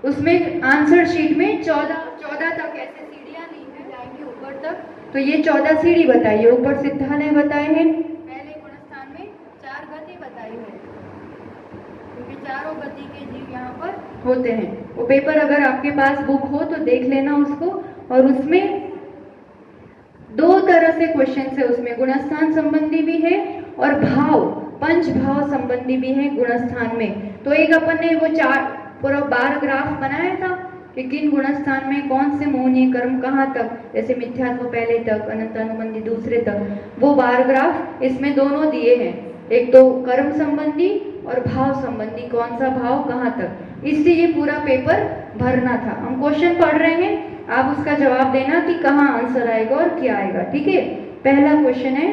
उसमें आंसर शीट में 14 तक ऐसे सीढ़ियाँ दी हैं जाएंगी ऊपर तक। तो ये 14 सीढ़ी बताइए। ऊपर सिद्धालय बताए हैं, पहले गुणस्थान में 4 गति बताई है, क्योंकि चारों गति के जीव यहाँ पर होते हैं। वो पेपर अगर आपके पास बुक हो तो देख लेना उसको। और उसमें 2 तरह से क्वेश्चन है, उसमें गुणस्थान संबंधी भी है और भाव, पंच भाव संबंधी भी है गुणस्थान में। तो एक अपन ने वो 4 पूरा बार ग्राफ बनाया था कि किन गुणस्थान में कौन से मोहनीय कर्म कहाँ तक, जैसे मिथ्यात्व पहले तक, अनंतानुबंधी दूसरे तक, वो बार ग्राफ इसमें दोनों दिए हैं। एक तो कर्म संबंधी और भाव संबंधी, कौन सा भाव कहाँ तक। इससे ये पूरा पेपर भरना था। हम क्वेश्चन पढ़ रहे हैं, आप उसका जवाब देना कि कहाँ आंसर आएगा और क्या आएगा, ठीक है। पहला क्वेश्चन है,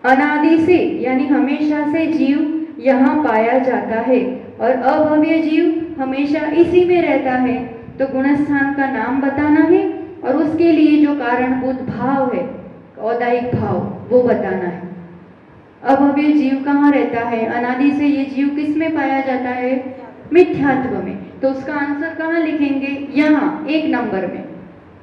अनादि से यानी हमेशा से जीव यहाँ पाया जाता है और अभव्य जीव हमेशा इसी में रहता है, तो गुणस्थान का नाम बताना है और उसके लिए जो कारणभूत भाव है, औदायिक भाव, वो बताना है। अभव्य जीव कहाँ रहता है, अनादि से ये जीव किस में पाया जाता है, मिथ्यात्व में। तो उसका आंसर कहाँ लिखेंगे, यहाँ 1 नंबर में।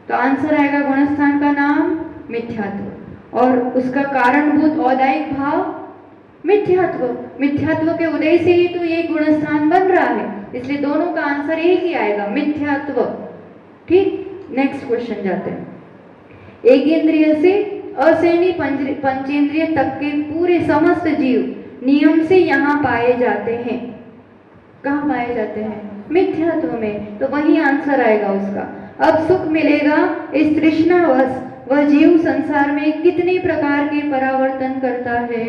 तो आंसर आएगा गुणस्थान का नाम मिथ्यात्व और उसका कारणभूत औदायिक भाव मिथ्यात्व। मिथ्यात्व के उदय से ही तो ये गुणस्थान बन रहा है, इसलिए दोनों का आंसर एक ही आएगा, मिथ्यात्व। ठीक, नेक्स्ट क्वेश्चन जाते हैं। एक इंद्रिय से असैनी पंचेंद्रिय तक के पूरे समस्त जीव नियम से यहाँ पाए जाते हैं। कहाँ पाए जाते हैं, मिथ्यात्व में। तो वही आंसर आएगा उसका। अब सुख मिलेगा इस तृष्णावश वह जीव संसार में कितने प्रकार के परावर्तन करता है,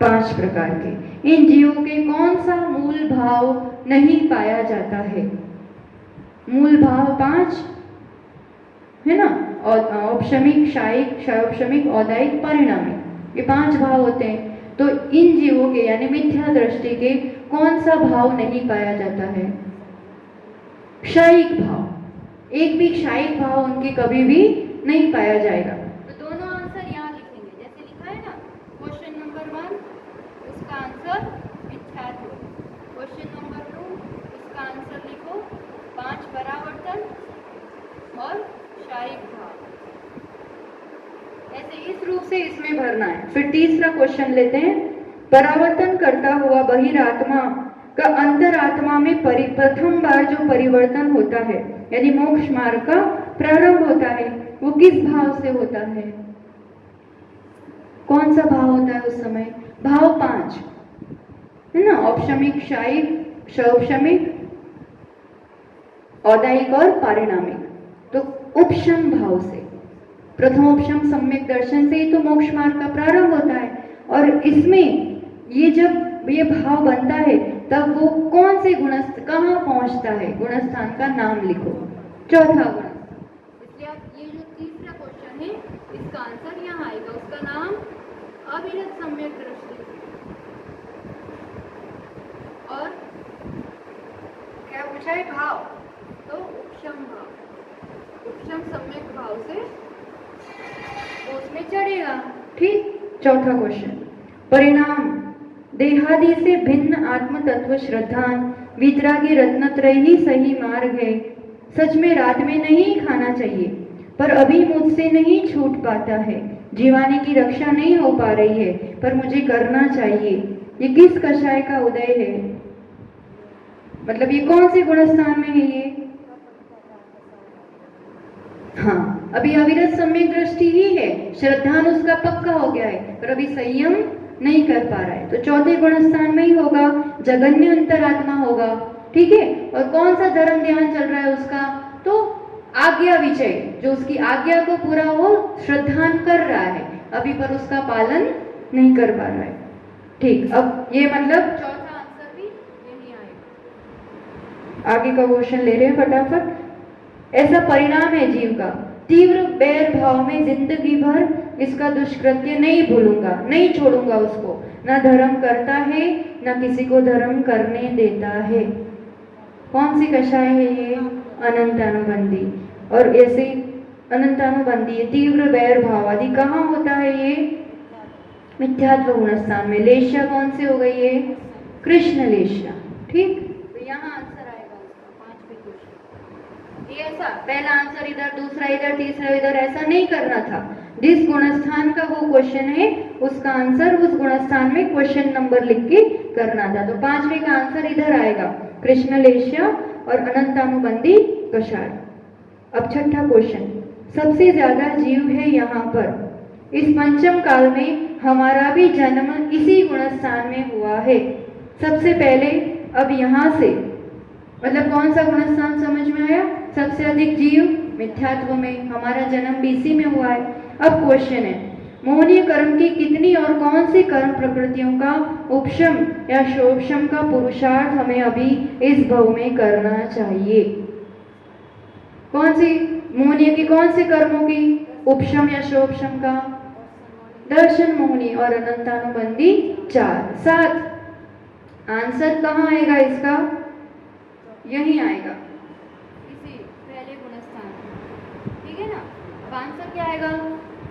5 प्रकार के। इन जीवों के कौन सा मूल भाव नहीं पाया जाता है? मूल भाव 5 है ना, और औपशमिक, शायिक, क्षयोपशमिक, औदायिक, परिणामिक, ये 5 भाव होते हैं। तो इन जीवों के यानी मिथ्या दृष्टि के कौन सा भाव नहीं पाया जाता है? क्षयिक भाव। एक भी क्षयिक भाव उनके कभी भी नहीं पाया जाएगा। तो दोनों आंसर यहाँ लिखेंगे, जैसे लिखा है ना क्वेश्चन नंबर 1, उसका आंसर मिथ्यात्व। क्वेश्चन नंबर 2, उसका आंसर लिखो 5 परावर्तन और शायिक भाव। ऐसे इस रूप से इसमें भरना है। फिर तीसरा क्वेश्चन लेते हैं। परावर्तन करता हुआ बहिरात्मा का अंतरात्मा में प्रथम बार जो परिवर्तन होता है यानी मोक्ष मार्ग का प्रारंभ होता है, वो किस भाव से होता है? कौन सा भाव होता है उस समय? भाव 5 है ना, औपशमिक, शायिक, क्षौपशमिक, औदायिक और पारिणामिक। तो उपशम भाव से, प्रथमोपशम सम्यक दर्शन से ही तो मोक्ष मार्ग का प्रारंभ होता है। और इसमें ये जब ये भाव बनता है तब वो कौन से गुणस्थ कहाँ पहुंचता है? गुणस्थान का नाम लिखो, चौथा गुणस्थान। इसलिए आप ये जो तीसरा क्वेश्चन है इसका आंसर यहाँ आएगा, उसका नाम अविरत सम्यक दृष्टि। और क्या पूछा है? भाव, तो उपशम भाव, उपशम सम्यक भाव से वो उसमें चढ़ेगा। ठीक, चौथा क्वेश्चन। परिणाम देहादि से भिन्न आत्म तत्व श्रद्धान वितरागी रत्नत्रय ही सही मार्ग है। सच में रात में नहीं खाना चाहिए, पर अभी मुझसे नहीं छूट पाता है। जीवानी की रक्षा नहीं हो पा रही है, पर मुझे करना चाहिए। ये किस कषाय का उदय है? मतलब ये कौन से गुणस्थान में है ये? हाँ, अभी अविरत सम्यक दृष्टि ही है, श्रद्धान उसका पक्का हो गया है, पर अभी संयम नहीं कर पा रहा है। तो चौथे गुणस्थान में ही होगा, जगन्य अंतरात्मा होगा। ठीक है, और कौन सा धर्म ध्यान चल रहा है उसका? तो आज्ञा विचय, जो उसकी आज्ञा को पूरा वो श्रद्धान कर रहा है, अभी पर उसका पालन नहीं कर पा रहा है। ठीक, अब ये मतलब चौथा आंसर भी यही आएगा। आगे का क्वेश्चन ले रहे हैं फटाफट। ऐसा परिणाम है जीव का, तीव्र बैर भाव में जिंदगी भर इसका दुष्कृत्य नहीं भूलूंगा, नहीं छोड़ूंगा उसको। ना धर्म करता है, ना किसी को धर्म करने देता है। कौन सी कषाय है ये? अनंतानुबंधी। और ऐसे अनंतानुबंधी तीव्र बैर भाव आदि कहाँ होता है ये? मिथ्यात्व गुणस्थान में। लेश्या कौन से हो गई है? कृष्ण लेश्या। ठीक, तो यहाँ आंसर आएगा उसका 5वें क्वेश्चन। ये ऐसा पहला आंसर इधर, दूसरा इधर, तीसरा इधर, ऐसा नहीं करना था। जिस गुणस्थान का वो क्वेश्चन है उसका आंसर उस गुणस्थान में क्वेश्चन नंबर लिख के करना था। तो 5वें का आंसर इधर आएगा, कृष्ण लेश्या और अनंतानुबंधी कषाय। अब छठा क्वेश्चन। सबसे ज्यादा जीव है यहाँ पर, इस पंचम काल में हमारा भी जन्म इसी गुणस्थान में हुआ है। सबसे पहले अब यहाँ से मतलब कौन सा गुणस्थान समझ में आया? सबसे अधिक जीव मिथ्यात्व में, हमारा जन्म भी इसी में हुआ है। अब क्वेश्चन है, मोहनीय कर्म की कितनी और कौन सी कर्म प्रकृतियों का उपशम या शोभशम का पुरुषार्थ हमें अभी इस भव में करना चाहिए? कौन सी मोहनीय की, कौन से कर्मों की? उपशम या शोभशम का? दर्शन मोहनी और अनंतानुबंधी 4, 7। आंसर कहाँ आएगा इसका? यही आएगा, इसी पहले गुणस्थान। ठीक है ना, अब आंसर क्या आएगा?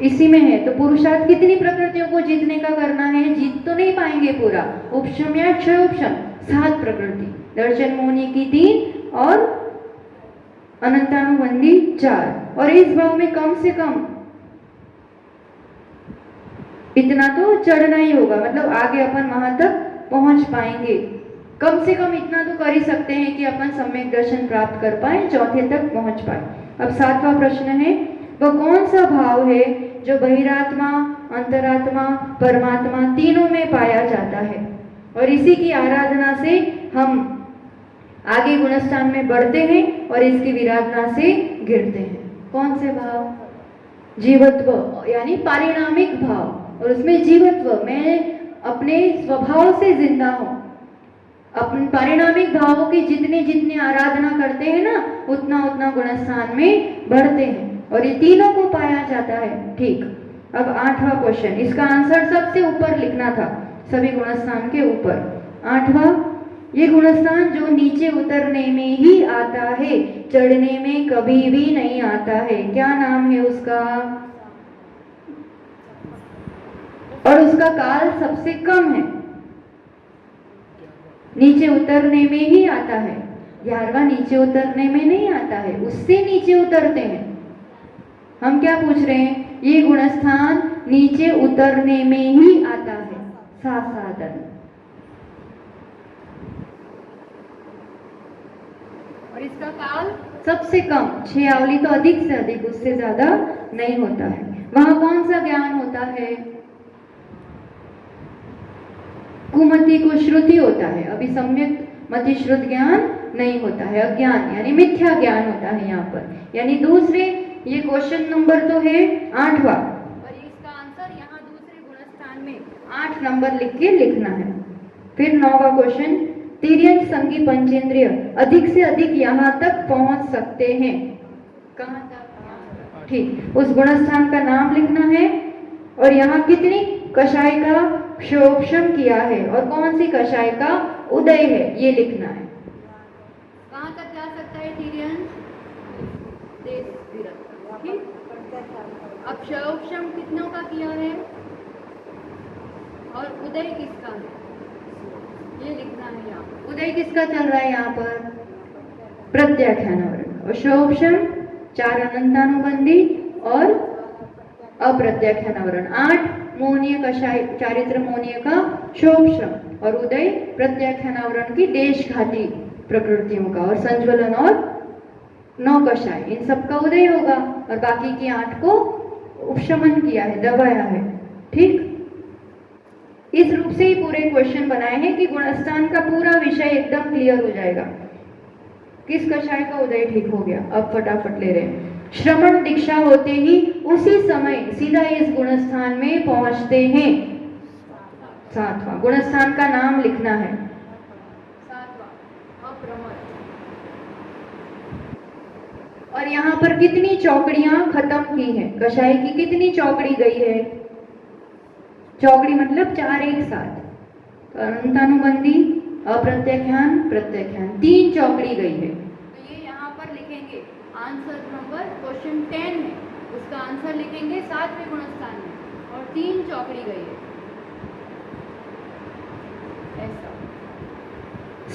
इसी में है। तो पुरुषार्थ कितनी प्रकृतियों को जीतने का करना है? जीत तो नहीं पाएंगे पूरा। उपशम या क्षयोपशम 7 प्रकृति, दर्शन मोहनी की 3 और अनंतानुबंधी 4। और इस भाव में कम से कम इतना तो चढ़ना ही होगा, मतलब आगे अपन वहां तक पहुंच पाएंगे। कम से कम इतना तो कर ही सकते हैं कि अपन सम्यक दर्शन प्राप्त कर पाए, चौथे तक पहुंच पाए। अब 7वां प्रश्न है, वह कौन सा भाव है जो बहिरात्मा, अंतरात्मा, परमात्मा तीनों में पाया जाता है और इसी की आराधना से हम आगे गुणस्थान में बढ़ते हैं और इसकी विराधना से गिरते हैं? कौन से भाव? जीवत्व यानी पारिणामिक भाव, और उसमें जीवत्व। मैं अपने स्वभाव से जिंदा हो। अपन पारिणामिक भावों की जितने जितने आराधना करते हैं ना, उतना उतना गुणस्थान में बढ़ते हैं, और ये तीनों को पाया जाता है। ठीक, अब 8वां क्वेश्चन, इसका आंसर सबसे ऊपर लिखना था, सभी गुणस्थान के ऊपर। 8वां, ये गुणस्थान जो नीचे उतरने में ही आता है, चढ़ने में कभी भी नहीं आता है, क्या नाम है उसका? और उसका काल सबसे कम है, नीचे उतरने में ही आता है। 11वां नीचे उतरने में नहीं आता है, उससे नीचे उतरते हैं। हम क्या पूछ रहे हैं? ये गुणस्थान नीचे उतरने में ही आता है, सासादन। और इसका काल सबसे कम, 6 आवली तो अधिक से अधिक, उससे ज्यादा नहीं होता है। वहां कौन सा ज्ञान होता है? कुमति को श्रुति होता है, अभी सम्यक मति श्रुत ज्ञान नहीं होता है, अज्ञान यानी मिथ्या ज्ञान होता है यहाँ पर। यानी दूसरे, ये क्वेश्चन नंबर तो है 8वां, और इसका आंसर यहाँ दूसरे गुणस्थान में 8 नंबर लिख के लिखना है। फिर 9वां क्वेश्चन, तिर्यंत संगी पंचेंद्रिय अधिक से अधिक यहाँ तक पहुंच सकते हैं, कहाँ तक? ठीक, उस गुणस्थान का नाम लिखना है, और यहाँ कितनी कषाय का क्षोभशम किया है, और कौन सी कषाय का उदय है, ये लिखना है। कहाँ तक जा सकता है तिर्यंत? देश विरत। ठीक, अब क्षोभशम कितनों का किया है, और उदय किसका है, ये लिखना है यहाँ। उदय किसका चल रहा है यहाँ पर? प्रत्याख्यानावरण। और क्षोभशम 4 अनंतानुबंधी और अप्रत्याख्यानावरण, 8 मोहनीय कषाय, चारित्र मोहनीय का क्षोभशम, और उदय प्रत्याख्यानावरण की देशघाती प्रकृतियों का, और संज्वलन और 9 कषाय, इन सबका उदय होगा, और बाकी की 8 को उपशमन किया है, दबाया है। ठीक, इस रूप से ही पूरे क्वेश्चन बनाए हैं कि गुणस्थान का पूरा विषय एकदम क्लियर हो जाएगा। किस कषाय का उदय ठीक हो गया, अब फटाफट ले रहे हैं। श्रवण दीक्षा होते ही उसी समय सीधा इस गुणस्थान में पहुंचते हैं। 7वां गुणस्थान का नाम लिखना है, 7वां अप्रमत्त। और यहाँ पर कितनी चौकड़ियां खत्म की है, कषाय की कितनी चौकड़ी गई है? चौकड़ी मतलब 4 एक साथ, अनंतानुबंधी, अप्रत्याख्यान, प्रत्याख्यान, 3 चौकड़ी गई है। तो ये यहाँ पर लिखेंगे आंसर नंबर क्वेश्चन 10 में, उसका आंसर लिखेंगे 7वें गुणस्थान में, और 3 चौकड़ी गई है, ऐसा।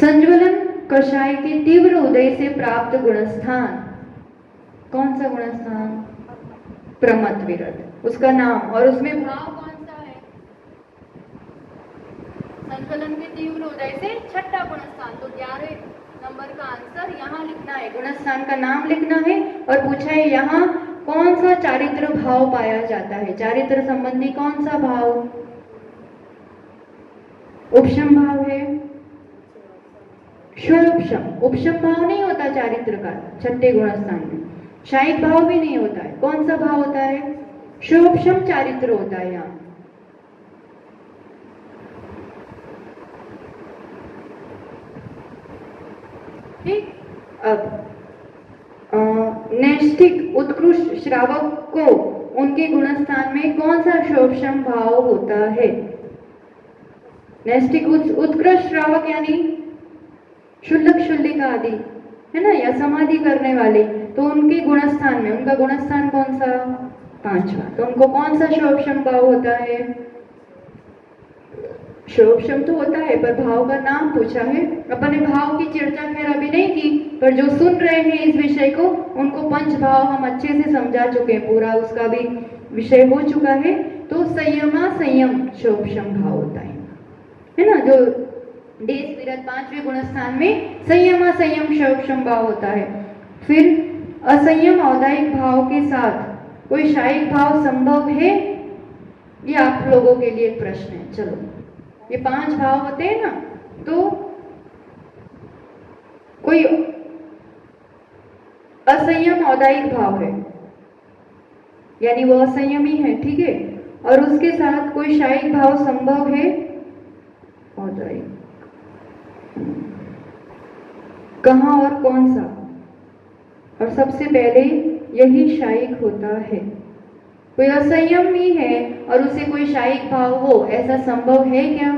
संज्वलन कषाय के तीव्र उदय से प्राप्त गुणस्थान, कौन सा गुणस्थान? प्रमत्त विरत, उसका नाम, और उसमें भाव कौन सा है? संकलन के तीव्र उदय से 6ठा गुणस्थान। तो 11 नंबर का आंसर यहाँ लिखना है, गुणस्थान का नाम लिखना है, और पूछा है यहाँ कौन सा चारित्र भाव पाया जाता है, चारित्र संबंधी कौन सा भाव? उपशम भाव है, क्षोभशम। उपशम भाव नहीं होता चारित्र का 6ठे गुणस्थान में, शायिक भाव भी नहीं होता है। कौन सा भाव होता है? क्षोभशम चारित्र होता है यहाँ। ठीक, अब नैष्ठिक उत्कृष्ट श्रावक को उनके गुणस्थान में कौन सा क्षोभशम भाव होता है? नैष्ठिक उत्कृष्ट श्रावक यानी शुल्लक शुल्लिका आदि है ना, या समाधि करने वाले, तो उनके गुणस्थान में, उनका गुणस्थान कौन सा? 5वां। तो उनको कौन सा क्षोभशम भाव होता है? क्षोभशम तो होता है, पर भाव का नाम पूछा है। अपन ने भाव की चर्चा खैर अभी नहीं की, पर जो सुन रहे हैं इस विषय को, उनको पंच भाव हम अच्छे से समझा चुके हैं, पूरा उसका भी विषय हो चुका है। तो संयमा संयम क्षोभशम भाव होता है ना, जो देश विरत 5वें गुणस्थान में संयमा संयम क्षोभशम भाव होता है। फिर असंयम औदायिक भाव के साथ कोई शायिक भाव संभव है? ये आप लोगों के लिए एक प्रश्न है। चलो, ये 5 भाव होते हैं ना, तो कोई असंयम औदायिक भाव है, यानी वो असंयमी है, ठीक है, और उसके साथ कोई शायिक भाव संभव है, औदाई कहाँ और कौन सा? और सबसे पहले यही शायिक होता है। कोई असंयम ही है और उसे कोई शायिक भाव हो, ऐसा संभव है क्या?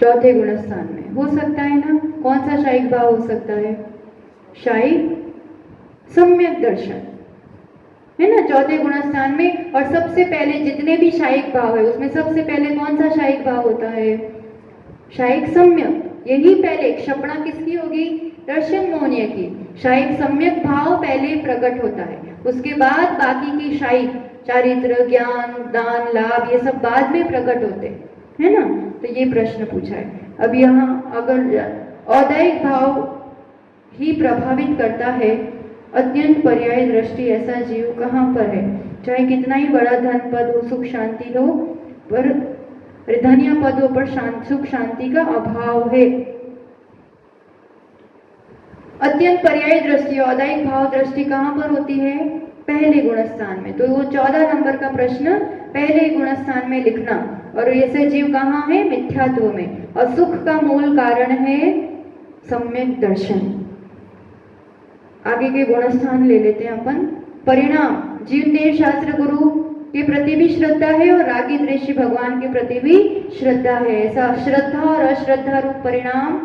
चौथे गुणस्थान में हो सकता है ना? कौन सा शायिक भाव हो सकता है? शायिक सम्यक दर्शन, है ना, चौथे गुणस्थान में। और सबसे पहले जितने भी शायिक भाव है उसमें सबसे पहले कौन सा शायिक भाव होता है? शायिक सम्यक। यही पहले क्षपणा किसकी होगी? दर्शन मोहनीय की। शायिक सम्यक भाव पहले प्रकट होता है, उसके बाद बाकी की शायिक चारित्र, ज्ञान, दान, लाभ, ये सब बाद में प्रकट होते हैं, है ना। तो ये प्रश्न पूछा है। अब यहाँ अगर औदायिक भाव ही प्रभावित करता है, अत्यंत पर्याय दृष्टि ऐसा जीव कहाँ पर है? चाहे कितना ही बड़ा धन पद हो, सुख शांति हो, पर धनिया पदों पर सुख शांति का अभाव है। अत्यंत पर्यायी दृष्टि, औदायिक भाव दृष्टि कहाँ पर होती है? पहले गुणस्थान में। तो वो 14 नंबर का प्रश्न पहले गुणस्थान में लिखना। और ऐसे जीव कहाँ है? मिथ्यात्व में। और सुख का मूल कारण है सम्यक दर्शन। आगे के गुणस्थान ले लेते हैं अपन। परिणाम, जीवदेव शास्त्र गुरु के प्रति भी श्रद्धा है और रागी दृश्य भगवान के प्रति भी श्रद्धा है। ऐसा श्रद्धा और अश्रद्धा रूप परिणाम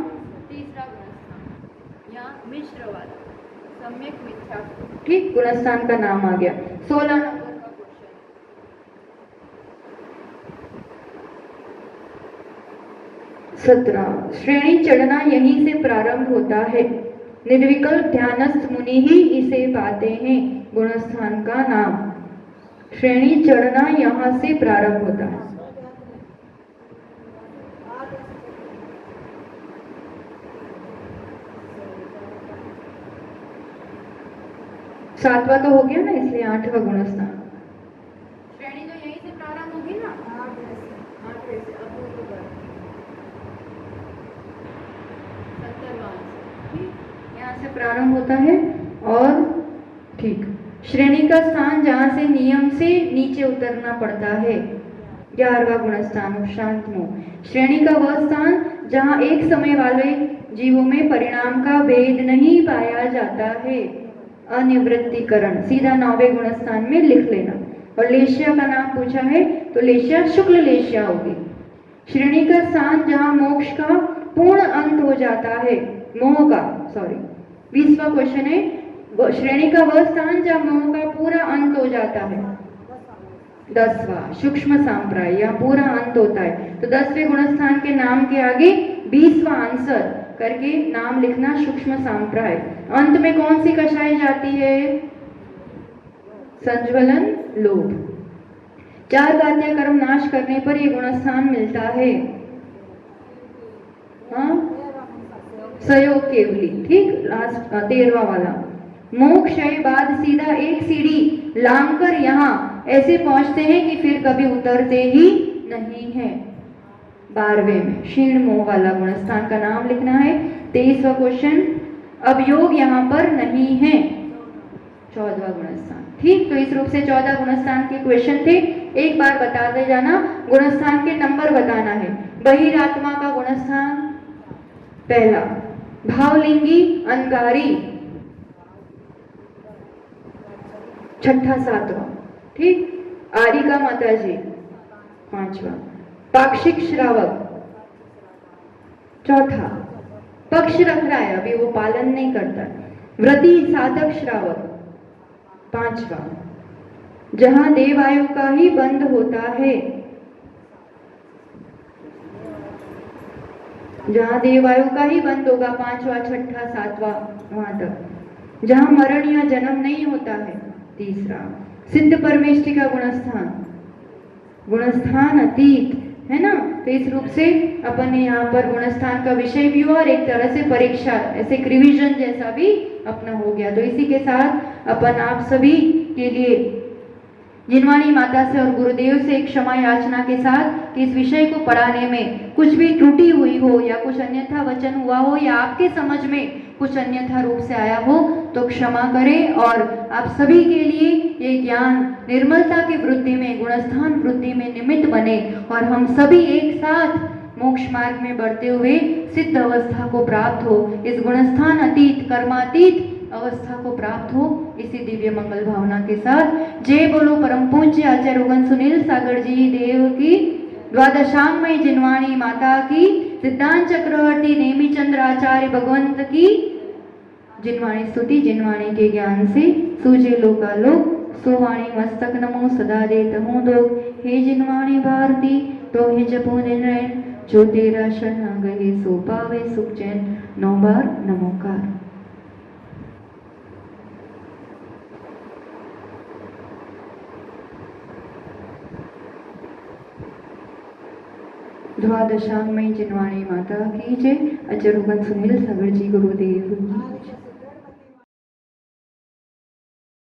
तीसरा गुणस्थान, यहाँ मिश्र वाला सम्यक मिथ्या। ठीक, गुणस्थान का नाम आ गया। 16 नंबर का क्वेश्चन। 17, श्रेणी चढ़ना यहीं से प्रारंभ होता है। निर्विकल्प ध्यानस्थ मुनि ही इसे पाते हैं। गुणस्थान का नाम, श्रेणी चढ़ना यहां से प्रारंभ होता है। सातवां तो हो गया ना, इसलिए 8वां गुणस्थान। श्रेणी तो यहीं से प्रारंभ होगी ना, 8वें से। अब वो तो 70वां यहाँ से प्रारंभ होता है। और ठीक, श्रेणी का स्थान जहां से नियम से नीचे उतरना पड़ता है। 11वां गुणस्थान, उपशांत मोह। श्रेणी का वह स्थान जहां एक समय वाले जीवों में परिणाम का भेद नहीं पाया जाता है। अनिवृत्तिकरण, सीधा 9वें गुणस्थान में लिख लेना। और लेश्या का नाम पूछा है तो लेश्या शुक्ल लेश्या होगी। श्रेणी का स्थान जहां मोक्ष का पूर्ण अंत हो जाता है, मोह का, सॉरी 20वां क्वेश्चन है। श्रेणी का वह स्थान जहां मोह का पूरा अंत हो जाता है। 10वां सूक्ष्म सांप्राय, यहाँ पूरा अंत होता है। तो 10वें गुणस्थान के नाम के आगे 20वां आंसर करके नाम लिखना, सूक्ष्म सांप्राय। अंत में कौन सी कषाय जाती है? संज्वलन, लोभ। 4 बाध्य कर्म नाश करने पर ये गुणस्थान मिलता है। हाँ, सहयोग केवली। ठीक, लास्ट 13वां वाला। मोक्ष के बाद सीधा एक सीढ़ी लांघकर यहाँ ऐसे पहुंचते हैं कि फिर कभी उतरते ही नहीं है। 12वें में क्षीण मोह वाला गुणस्थान का नाम लिखना है। 23वां क्वेश्चन, अब योग यहाँ पर नहीं है। 14वां गुणस्थान। ठीक, तो इस रूप से 14 गुणस्थान के क्वेश्चन थे। एक बार बता दे जाना, गुणस्थान के नंबर बताना है। बहिरात्मा का गुणस्थान पहला, भावलिंगी अनगारी छठा 7वां। ठीक, आरिका माताजी 5वां। पाक्षिक श्रावक चौथा, पक्ष रख रहा है अभी वो पालन नहीं करता। व्रति साधक श्रावक 5वां। जहां देवायु का ही बंद होता है, जहां देवायु का ही बंद होगा 5वां, 6ठा, 7वां, वहां तक। जहां मरण या जन्म नहीं होता है 3रा। सिद्ध परमेष्टि का गुणस्थान, गुणस्थान अतीत, है ना। तो इस रूप से अपन ने यहाँ पर गुणस्थान का विषय भी हुआ और एक तरह से परीक्षा, ऐसे एक रिविजन जैसा भी अपना हो गया। तो इसी के साथ अपन आप सभी के लिए जिनवाणी माता से और गुरुदेव से एक क्षमा याचना के साथ कि इस विषय को पढ़ाने में कुछ भी त्रुटि हुई हो या कुछ अन्यथा वचन हुआ हो या आपके समझ में कुछ अन्यथा रूप से आया हो तो क्षमा करें। और आप सभी के लिए ये ज्ञान निर्मलता की वृद्धि में, गुणस्थान वृद्धि में निमित्त बने और हम सभी एक साथ मोक्ष मार्ग में बढ़ते हुए सिद्ध अवस्था को प्राप्त हो, इस गुणस्थान अतीत कर्मातीत अवस्था को प्राप्त हो, इसी दिव्य मंगल भावना के साथ जय बोलो परम पूज्य आचार्य रोगन सुनील सागर जी देव की, द्वादशांगमयी जिनवाणी माता की, सिद्धांत चक्रवर्ती नेमिचंद्र आचार्य भगवंत की जिनवाणी स्तुति। जिनवाणी के ज्ञान से सूझे लोकालोक, सोवाणी मस्तक नमो सदा देत हूँ दो। हे जिनवाणी भारती तो हे जपो दिन रैन, जो तेरा शरण गए सो पावे सुख चैन। 9 बार नमोकार। द्वादशांगमयी जिनवाणी माता की जय। आचार्य रोगन सुनील सागर जी गुरुदेव।